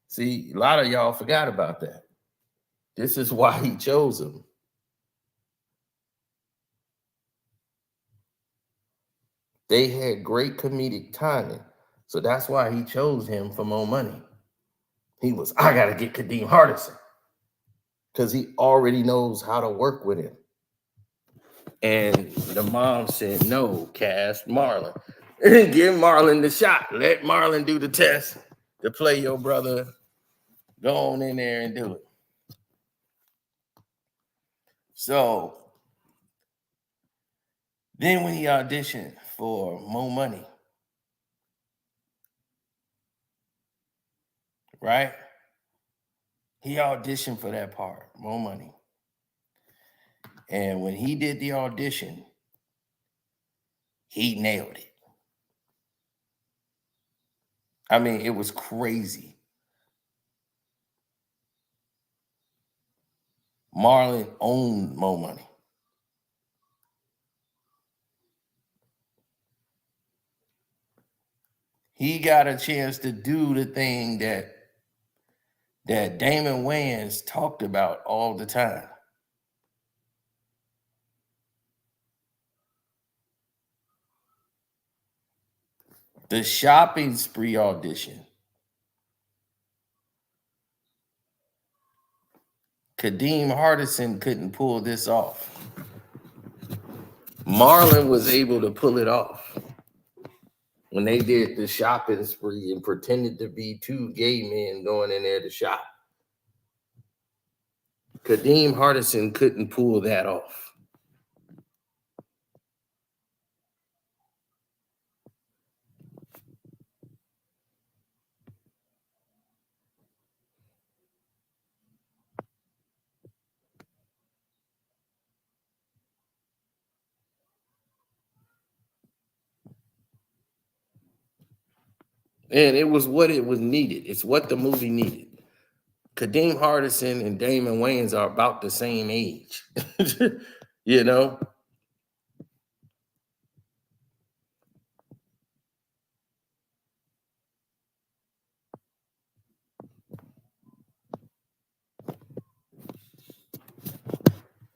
See, a lot of y'all forgot about that. This is why he chose him. They had great comedic timing. So that's why he chose him for Mo Money. He was, I got to get Kadeem Hardison. Because he already knows how to work with him. And the mom said, no, cast Marlon. Give Marlon the shot. Let Marlon do the test to play your brother. Go on in there and do it. So then when he auditioned for Mo Money, right? He auditioned for that part, Mo Money. And when he did the audition, he nailed it. I mean, it was crazy. Marlon owned Mo Money. He got a chance to do the thing that Damon Wayans talked about all the time. The shopping spree audition. Kadeem Hardison couldn't pull this off. Marlon was able to pull it off. When they did the shopping spree and pretended to be two gay men going in there to shop. Kadeem Hardison couldn't pull that off. And it was what it was needed. It's what the movie needed. Kadeem Hardison and Damon Wayans are about the same age. You know?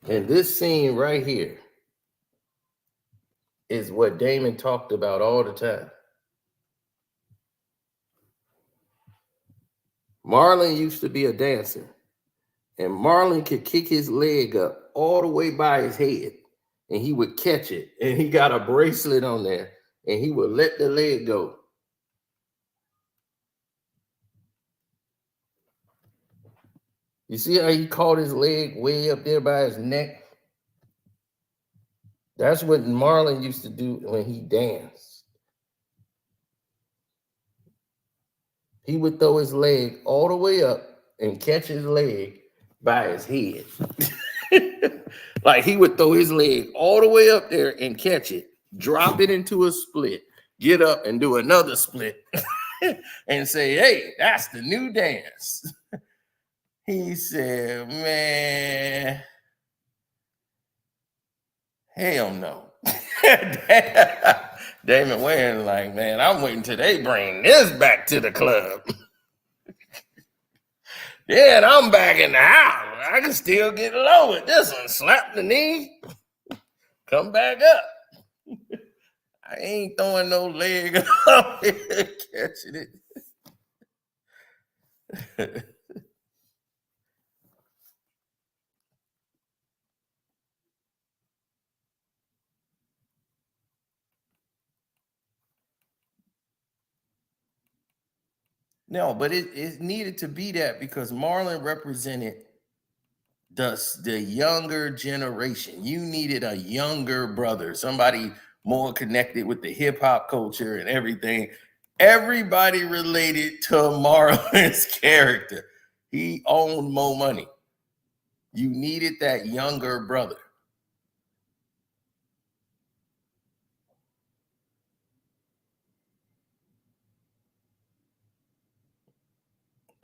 And this scene right here is what Damon talked about all the time. Marlon used to be a dancer, and Marlon could kick his leg up all the way by his head, and he would catch it, and he got a bracelet on there, and he would let the leg go. You see how he caught his leg way up there by his neck? That's what Marlon used to do when he danced. He would throw his leg all the way up and catch his leg by his head. Like he would throw his leg all the way up there and catch it, drop it into a split, get up and do another split and say, hey, that's the new dance. He said, man, hell no. Damon Wayans like, man, I'm waiting till they bring this back to the club. Yeah, and I'm back in the house. I can still get low with this one. Slap the knee, come back up. I ain't throwing no leg up here catching it. No, but it needed to be that because Marlon represented the younger generation. You needed a younger brother, somebody more connected with the hip hop culture and everything. Everybody related to Marlon's character. He owned more money. You needed that younger brother.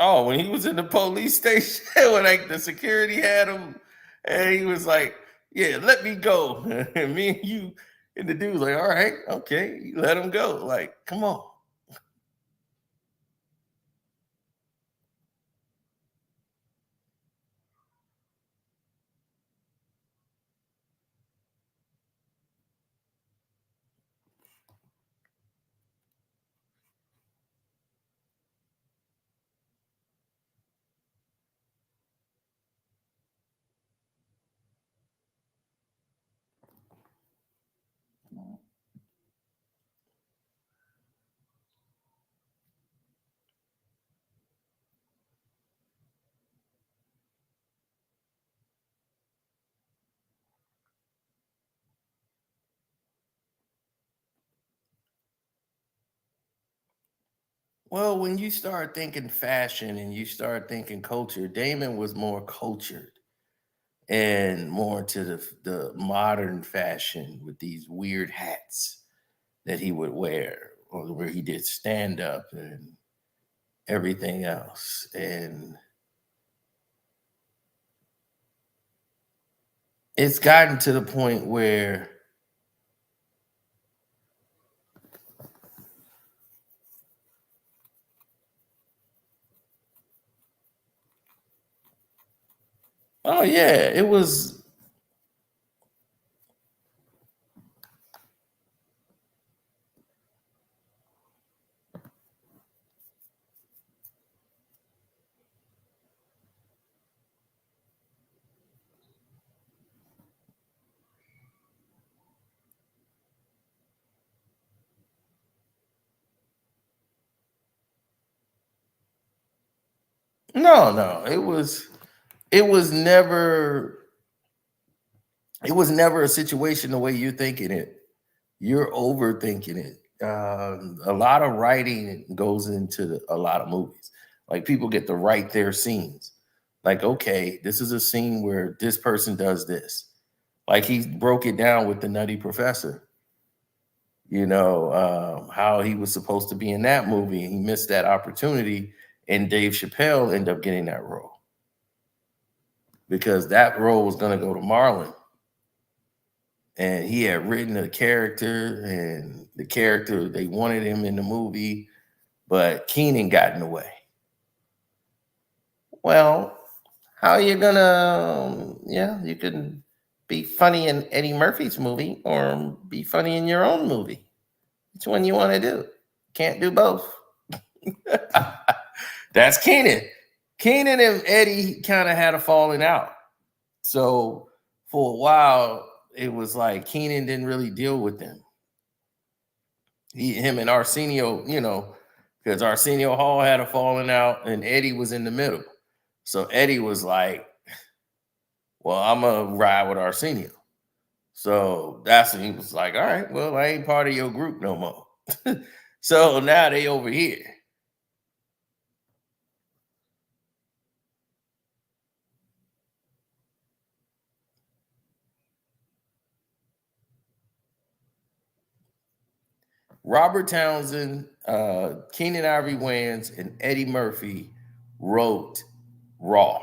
Oh, when he was in the police station, when like the security had him, and he was like, "Yeah, let me go." And me and you and the dude was like, "All right, okay, you let him go." Like, come on. Well, when you start thinking fashion and you start thinking culture, Damon was more cultured and more to the modern fashion with these weird hats that he would wear, or where he did stand up and everything else. And it's gotten to the point where, oh yeah, it was. No, no, it was never it was never a situation the way you're thinking it. You're overthinking it. A lot of writing goes into a lot of movies. Like people get to write their scenes. Like, okay, this is a scene where this person does this. Like he broke it down with the Nutty Professor. How he was supposed to be in that movie, and he missed that opportunity, and Dave Chappelle ended up getting that role because that role was going to go to Marlon, and he had written a character, and the character they wanted him in the movie, but Keenan got in the way. Well, how are you gonna? Yeah, you can be funny in Eddie Murphy's movie or be funny in your own movie. Which one you want to do? Can't do both. That's Keenan. Keenan and Eddie kind of had a falling out. So for a while, it was like Keenan didn't really deal with them. Him and Arsenio, because Arsenio Hall had a falling out and Eddie was in the middle. So Eddie was like, well, I'm going to ride with Arsenio. So that's when he was like, all right, well, I ain't part of your group no more. So now they over here. Robert Townsend, Keenan Ivory Wayans, and Eddie Murphy wrote Raw.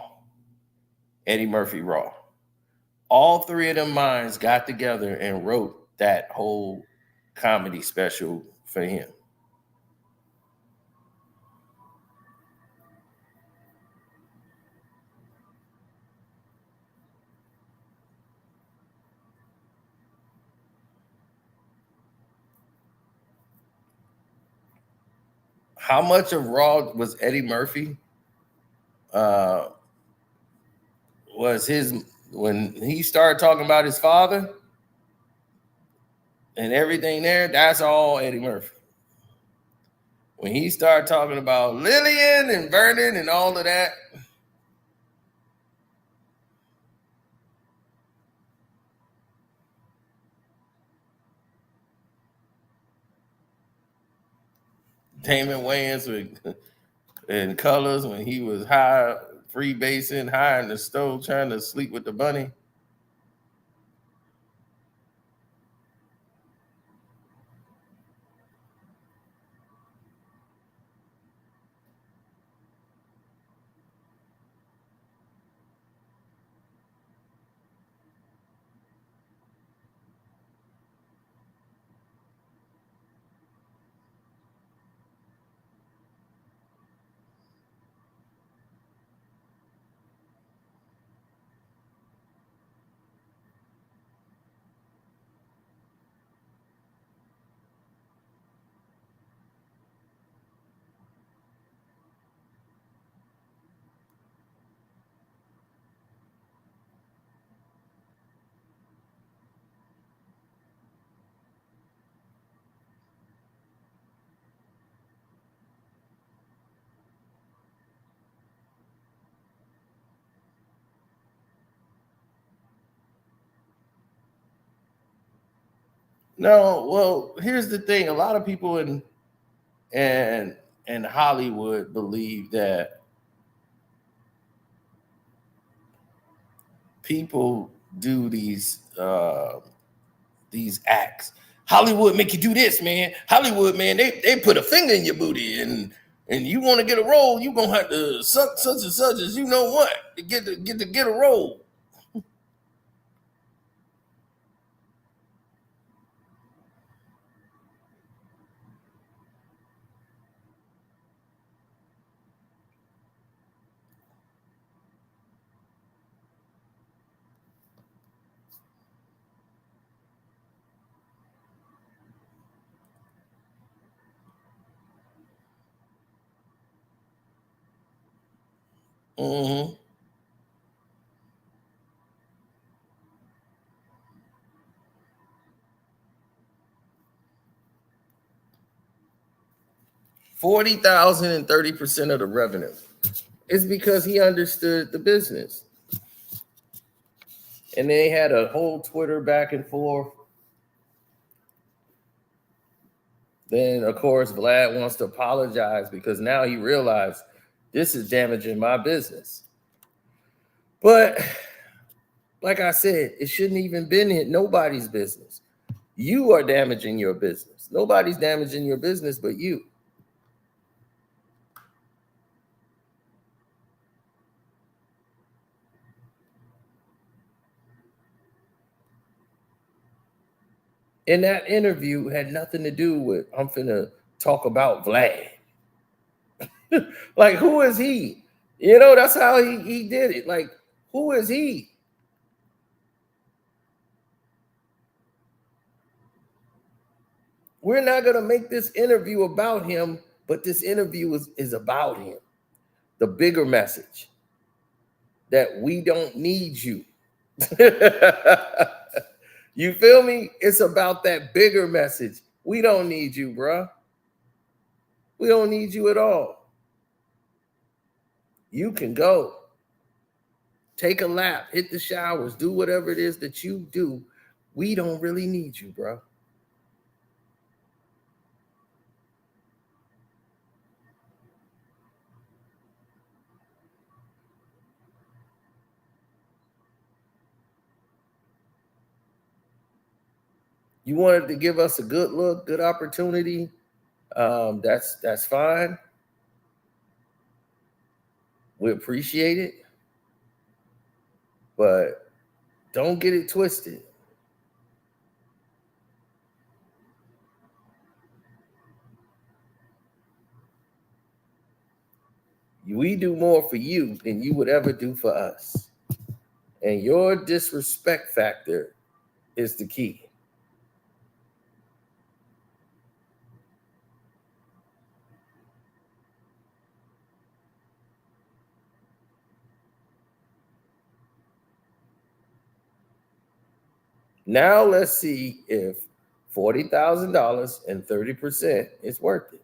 Eddie Murphy Raw. All three of them minds got together and wrote that whole comedy special for him. how much of Raw was Eddie Murphy? Was his when he started talking about his father and everything there? That's all Eddie Murphy. When he started talking about Lillian and Vernon and all of that, Damon Wayans in Colors when he was high, free basing, high in the stove, trying to sleep with the bunny. No, well, here's the thing. A lot of people in Hollywood believe that people do these acts. Hollywood make you do this, man. Hollywood, man, they put a finger in your booty, and you want to get a role, you gonna have to suck such and such as you know what to get a role. Mm-hmm. $40,000 and 30% of the revenue. It's because he understood the business. And they had a whole Twitter back and forth. Then, of course, Vlad wants to apologize because now he realized this is damaging my business. But like I said, it shouldn't even been in nobody's business. You are damaging your business. Nobody's damaging your business but you. And that interview had nothing to do with, I'm finna talk about Vlad. Like, who is he? You know, that's how he did it. Like, who is he? We're not going to make this interview about him, but this interview is about him. The bigger message that we don't need you. You feel me? It's about that bigger message. We don't need you, bruh. We don't need you at all. You can go. Take a lap, hit the showers, do whatever it is that you do. We don't really need you, bro. You wanted to give us a good look, good opportunity. That's fine. We appreciate it. But don't get it twisted. We do more for you than you would ever do for us. And your disrespect factor is the key. Now let's see if $40,000 and 30% is worth it.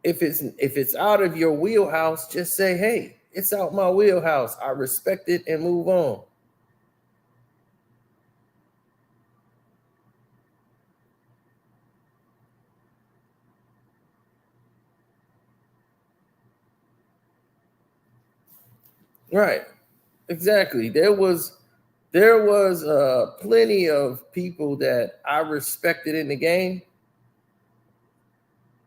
If it's out of your wheelhouse, just say, hey, it's out my wheelhouse. I respect it and move on. Right. Exactly. There was plenty of people that I respected in the game.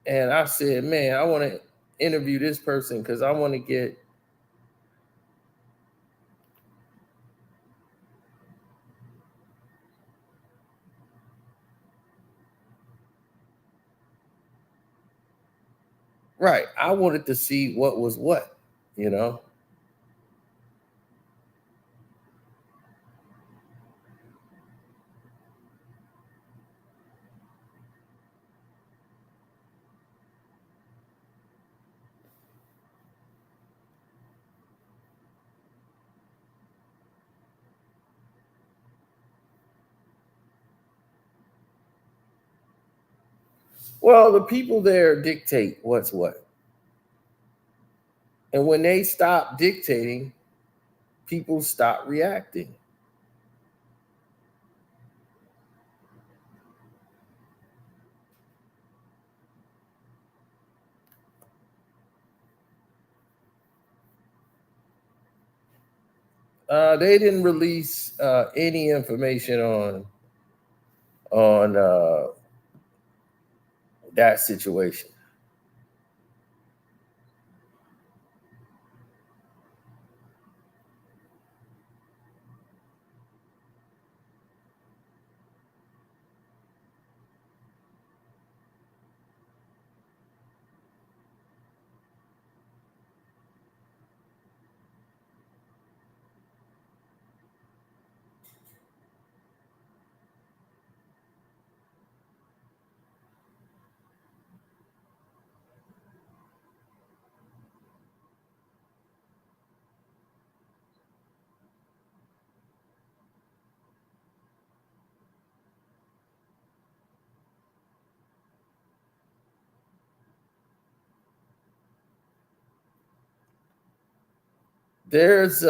And I said, man, I want to interview this person because I want to get right. I wanted to see what was what, you know. Well, the people there dictate what's what. And when they stop dictating, people stop reacting. They didn't release any information on that situation. There's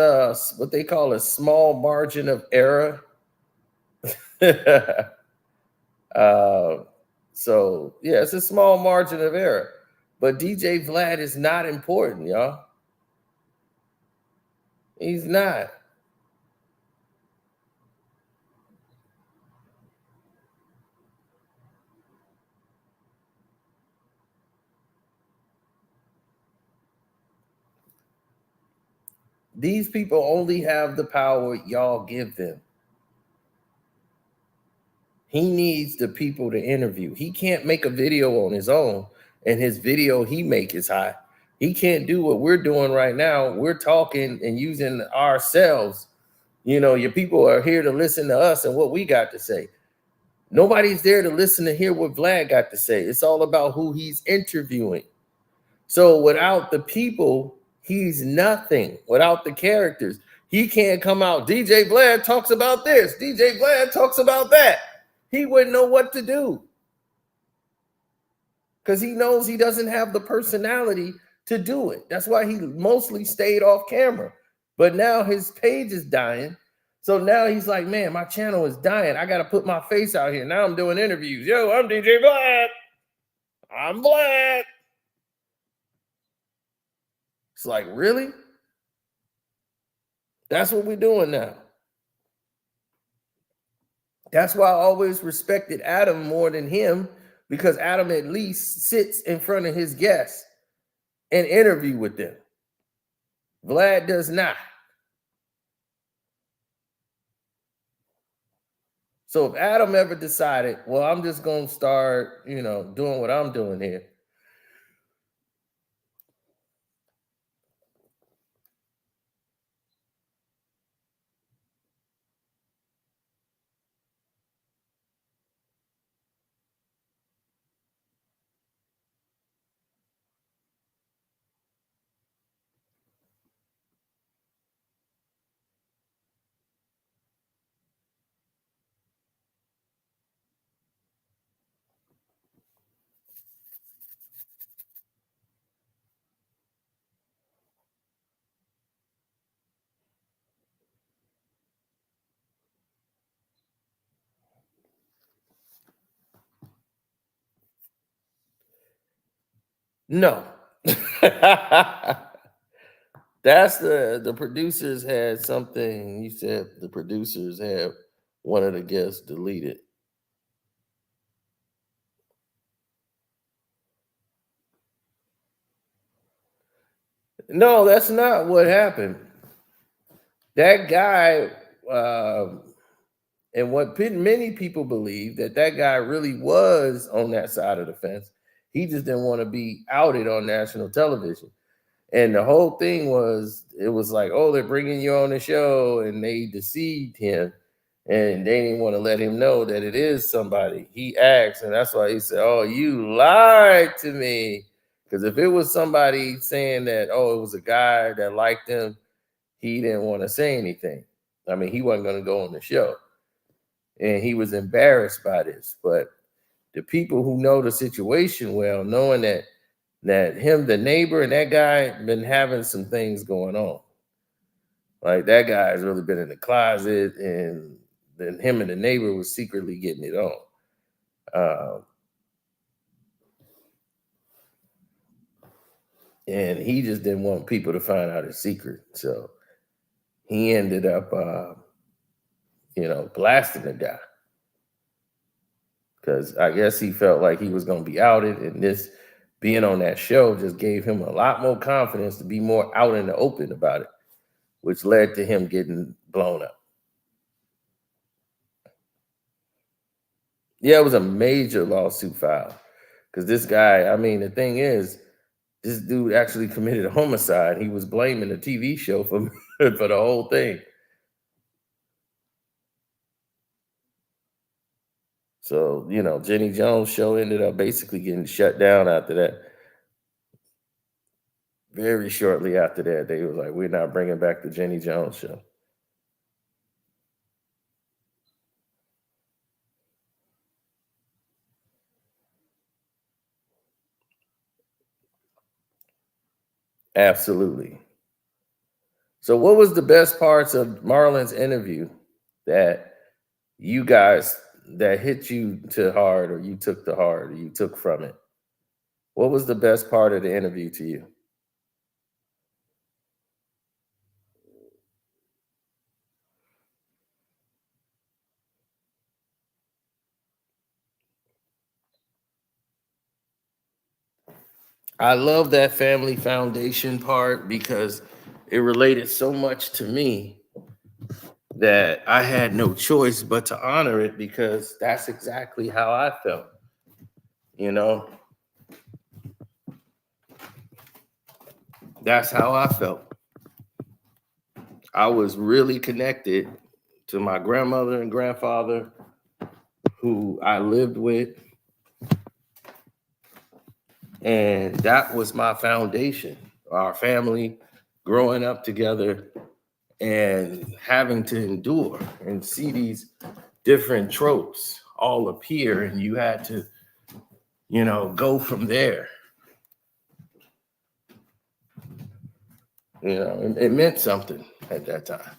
what they call a small margin of error. So yeah, it's a small margin of error. But DJ Vlad is not important, y'all. He's not. These people only have the power y'all give them. He needs the people to interview. He can't make a video on his own, and his video he make is high. He can't do what we're doing right now. We're talking and using ourselves. You know, your people are here to listen to us and what we got to say. Nobody's there to listen to hear what Vlad got to say. It's all about who he's interviewing. So without the people, he's nothing. Without the characters, he can't come out. DJ Vlad talks about this. DJ Vlad talks about that. He wouldn't know what to do because he knows he doesn't have the personality to do it. That's why he mostly stayed off camera. But now his page is dying. So now he's like, man, my channel is dying. I got to put my face out here. Now I'm doing interviews. Yo, I'm DJ Vlad. I'm Vlad. It's like, really? That's what we're doing now. That's why I always respected Adam more than him, because Adam at least sits in front of his guests and interview with them. Vlad does not. So if Adam ever decided, well, I'm just going to start, doing what I'm doing here. No. That's the producers had something. You said the producers had one of the guests deleted. No, that's not what happened. That guy, and what many people believe, that guy really was on that side of the fence. He just didn't want to be outed on national television. And the whole thing was, it was like, oh, they're bringing you on the show, and they deceived him, and they didn't want to let him know that it is somebody. He asked, and that's why he said, oh, you lied to me. Because if it was somebody saying that, oh, it was a guy that liked him, he didn't want to say anything. I mean, he wasn't going to go on the show. And he was embarrassed by this. But the people who know the situation well, knowing that him, the neighbor, and that guy been having some things going on. Like, that guy has really been in the closet, and then him and the neighbor was secretly getting it on. And he just didn't want people to find out his secret. So he ended up, blasting the guy. Because I guess he felt like he was going to be outed, and this being on that show just gave him a lot more confidence to be more out in the open about it, which led to him getting blown up. Yeah, it was a major lawsuit filed. Because this guy, I mean, the thing is, this dude actually committed a homicide. He was blaming the TV show for the whole thing. So, Jenny Jones' show ended up basically getting shut down after that. Very shortly after that, they were like, we're not bringing back the Jenny Jones show. Absolutely. So what was the best parts of Marlon's interview that you guys, that hit you to heart, or you took to heart, or you took from it? What was the best part of the interview to you? I love that family foundation part because it related so much to me that I had no choice but to honor it, because that's exactly how I felt. That's how I felt. I was really connected to my grandmother and grandfather, who I lived with. And that was my foundation. Our family growing up together and having to endure and see these different tropes all appear, and you had to, go from there. It meant something at that time.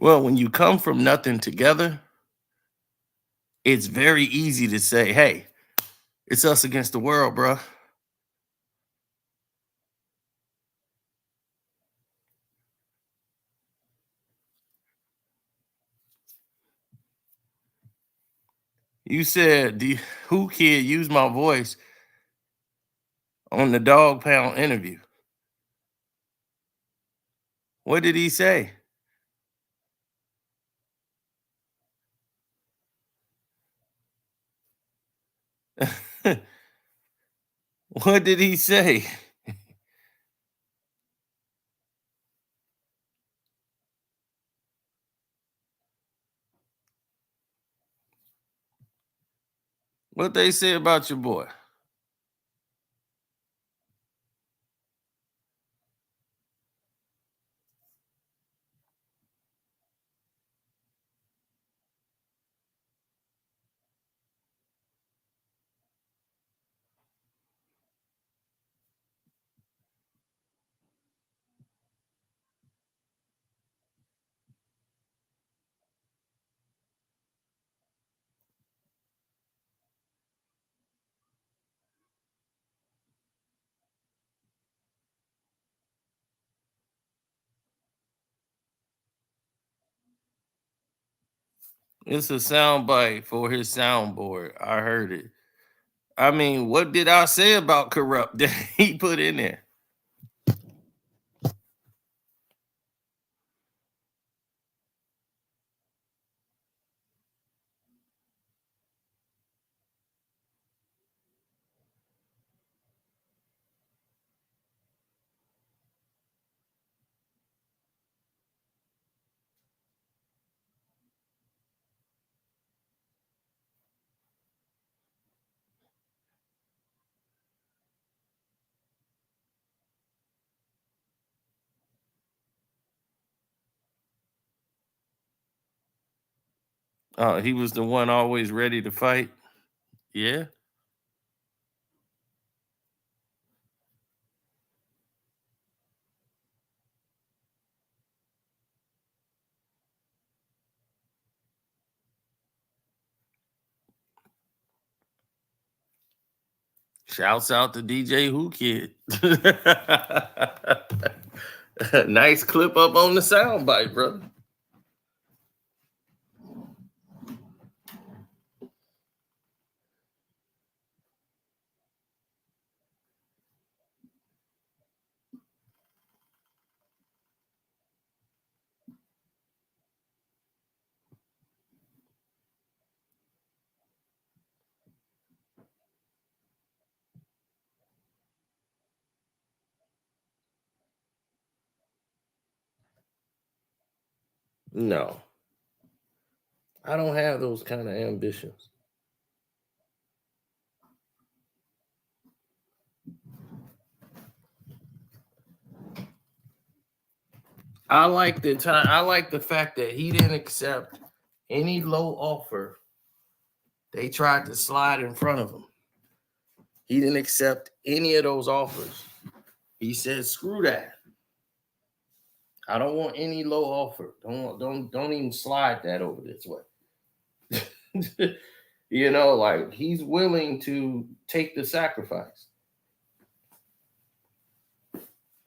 Well, when you come from nothing together, it's very easy to say, hey, it's us against the world, bro. You said, who kid used my voice on the Dog Pound interview? What did he say? What did he say? What they say about your boy? It's a soundbite for his soundboard. I heard it. I mean, what did I say about corrupt that he put in there? He was the one always ready to fight. Yeah. Shouts out to DJ Who Kid. Nice clip up on the soundbite, brother. No, I don't have those kind of ambitions. I like the fact that he didn't accept any low offer they tried to slide in front of him. He didn't accept any of those offers. He said, "Screw that. I don't want any low offer. Don't even slide that over this way." You know, like he's willing to take the sacrifice.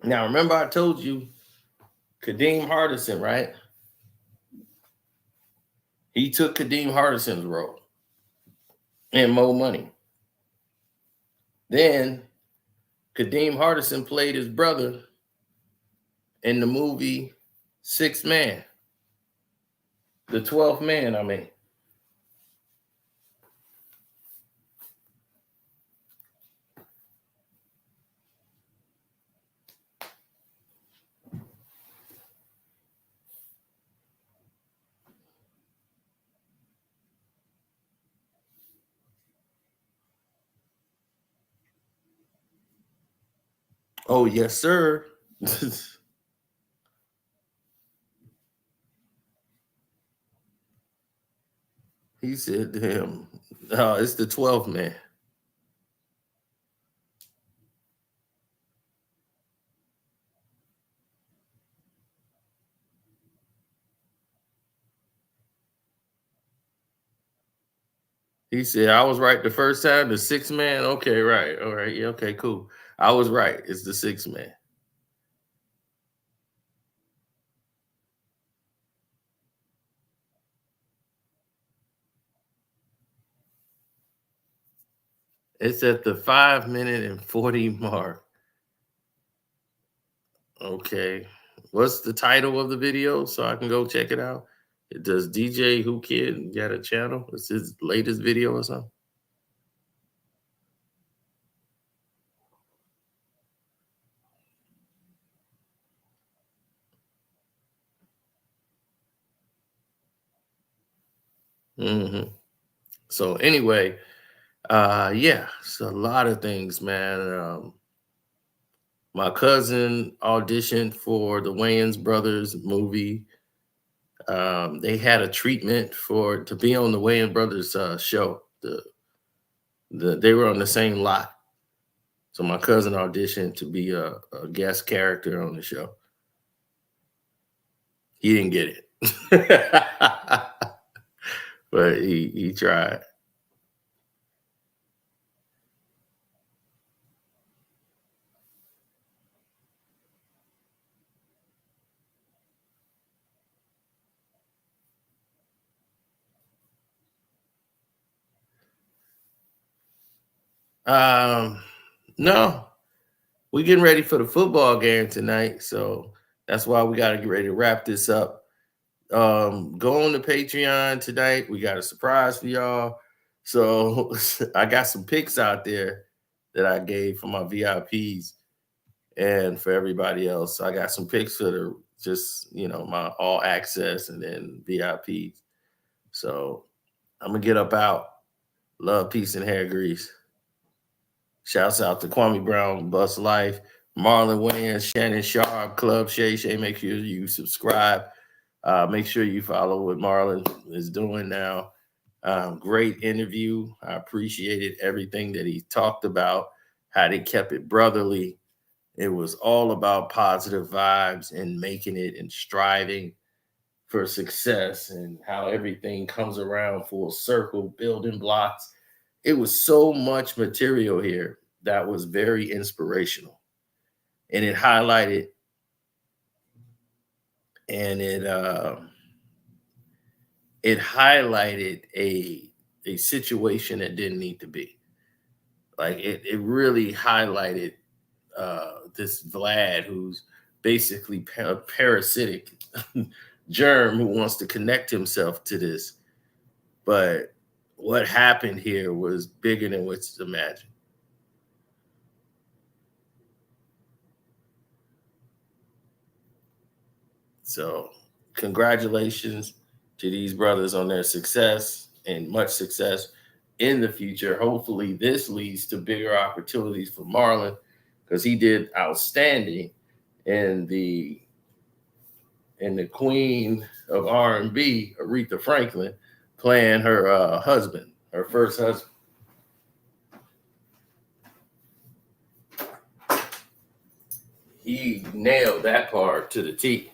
Now, remember I told you Kadeem Hardison, right? He took Kadeem Hardison's role in Mo Money. Then Kadeem Hardison played his brother in the movie Sixth Man, the 12th Man, I mean. Oh, yes, sir. He said to him, "Oh, it's the 12th Man." He said, "I was right the first time, the 6th Man." Okay, right. All right. Yeah, okay, cool. I was right. It's the 6th Man. It's at the 5 minute and 40 mark. Okay. What's the title of the video so I can go check it out? Does DJ Who Kid got a channel? It's his latest video or something? Mm-hmm. So anyway, yeah, it's a lot of things, man. My cousin auditioned for the Wayans Brothers movie. They had a treatment to be on the Wayans Brothers show. They were on the same lot. So my cousin auditioned to be a guest character on the show. He didn't get it. But he tried. No, we're getting ready for the football game tonight, so that's why we got to get ready to wrap this up. Go on to Patreon tonight. We got a surprise for y'all. So I got some picks out there that I gave for my VIPs and for everybody else. So I got some picks for the just, my all access and then VIPs. So I'm gonna get up out. Love, peace, and hair grease. Shouts out to Kwame Brown, Bust Life, Marlon Wayans, Shannon Sharp, CLub Shay Shay. Make sure you subscribe. Make sure you follow what Marlon is doing now. Great interview. I appreciated everything that he talked about, how they kept it brotherly. It was all about positive vibes and making it and striving for success and how everything comes around full circle, building blocks. It was so much material here that was very inspirational. And it highlighted a situation that didn't need to be. Like it really highlighted this Vlad, who's basically a parasitic germ who wants to connect himself to this. But what happened here was bigger than what's imagined. So congratulations to these brothers on their success and much success in the future. Hopefully this leads to bigger opportunities for Marlon, because he did outstanding in the Queen of R&B, Aretha Franklin, playing her husband, her first husband. He nailed that part to the T.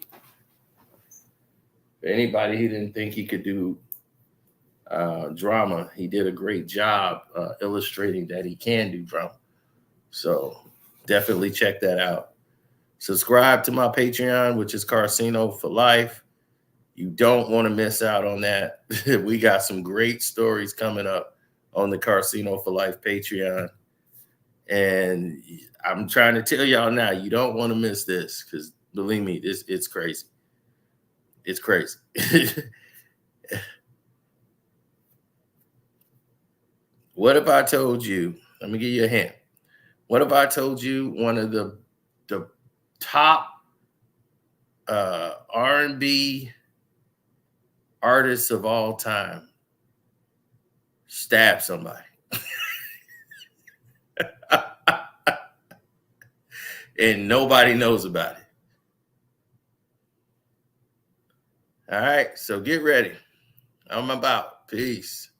For anybody who didn't think he could do drama, he did a great job illustrating that he can do drama. So definitely check that out. Subscribe to my Patreon, which is Carcino for Life. You don't want to miss out on that. We got some great stories coming up on the Carcino for Life Patreon. And I'm trying to tell y'all now, you don't want to miss this, because believe me, it's crazy. It's crazy. What if I told you, let me give you a hint. What if I told you one of the top R&B artists of all time stabbed somebody? And nobody knows about it. All right, so get ready. I'm about. Peace.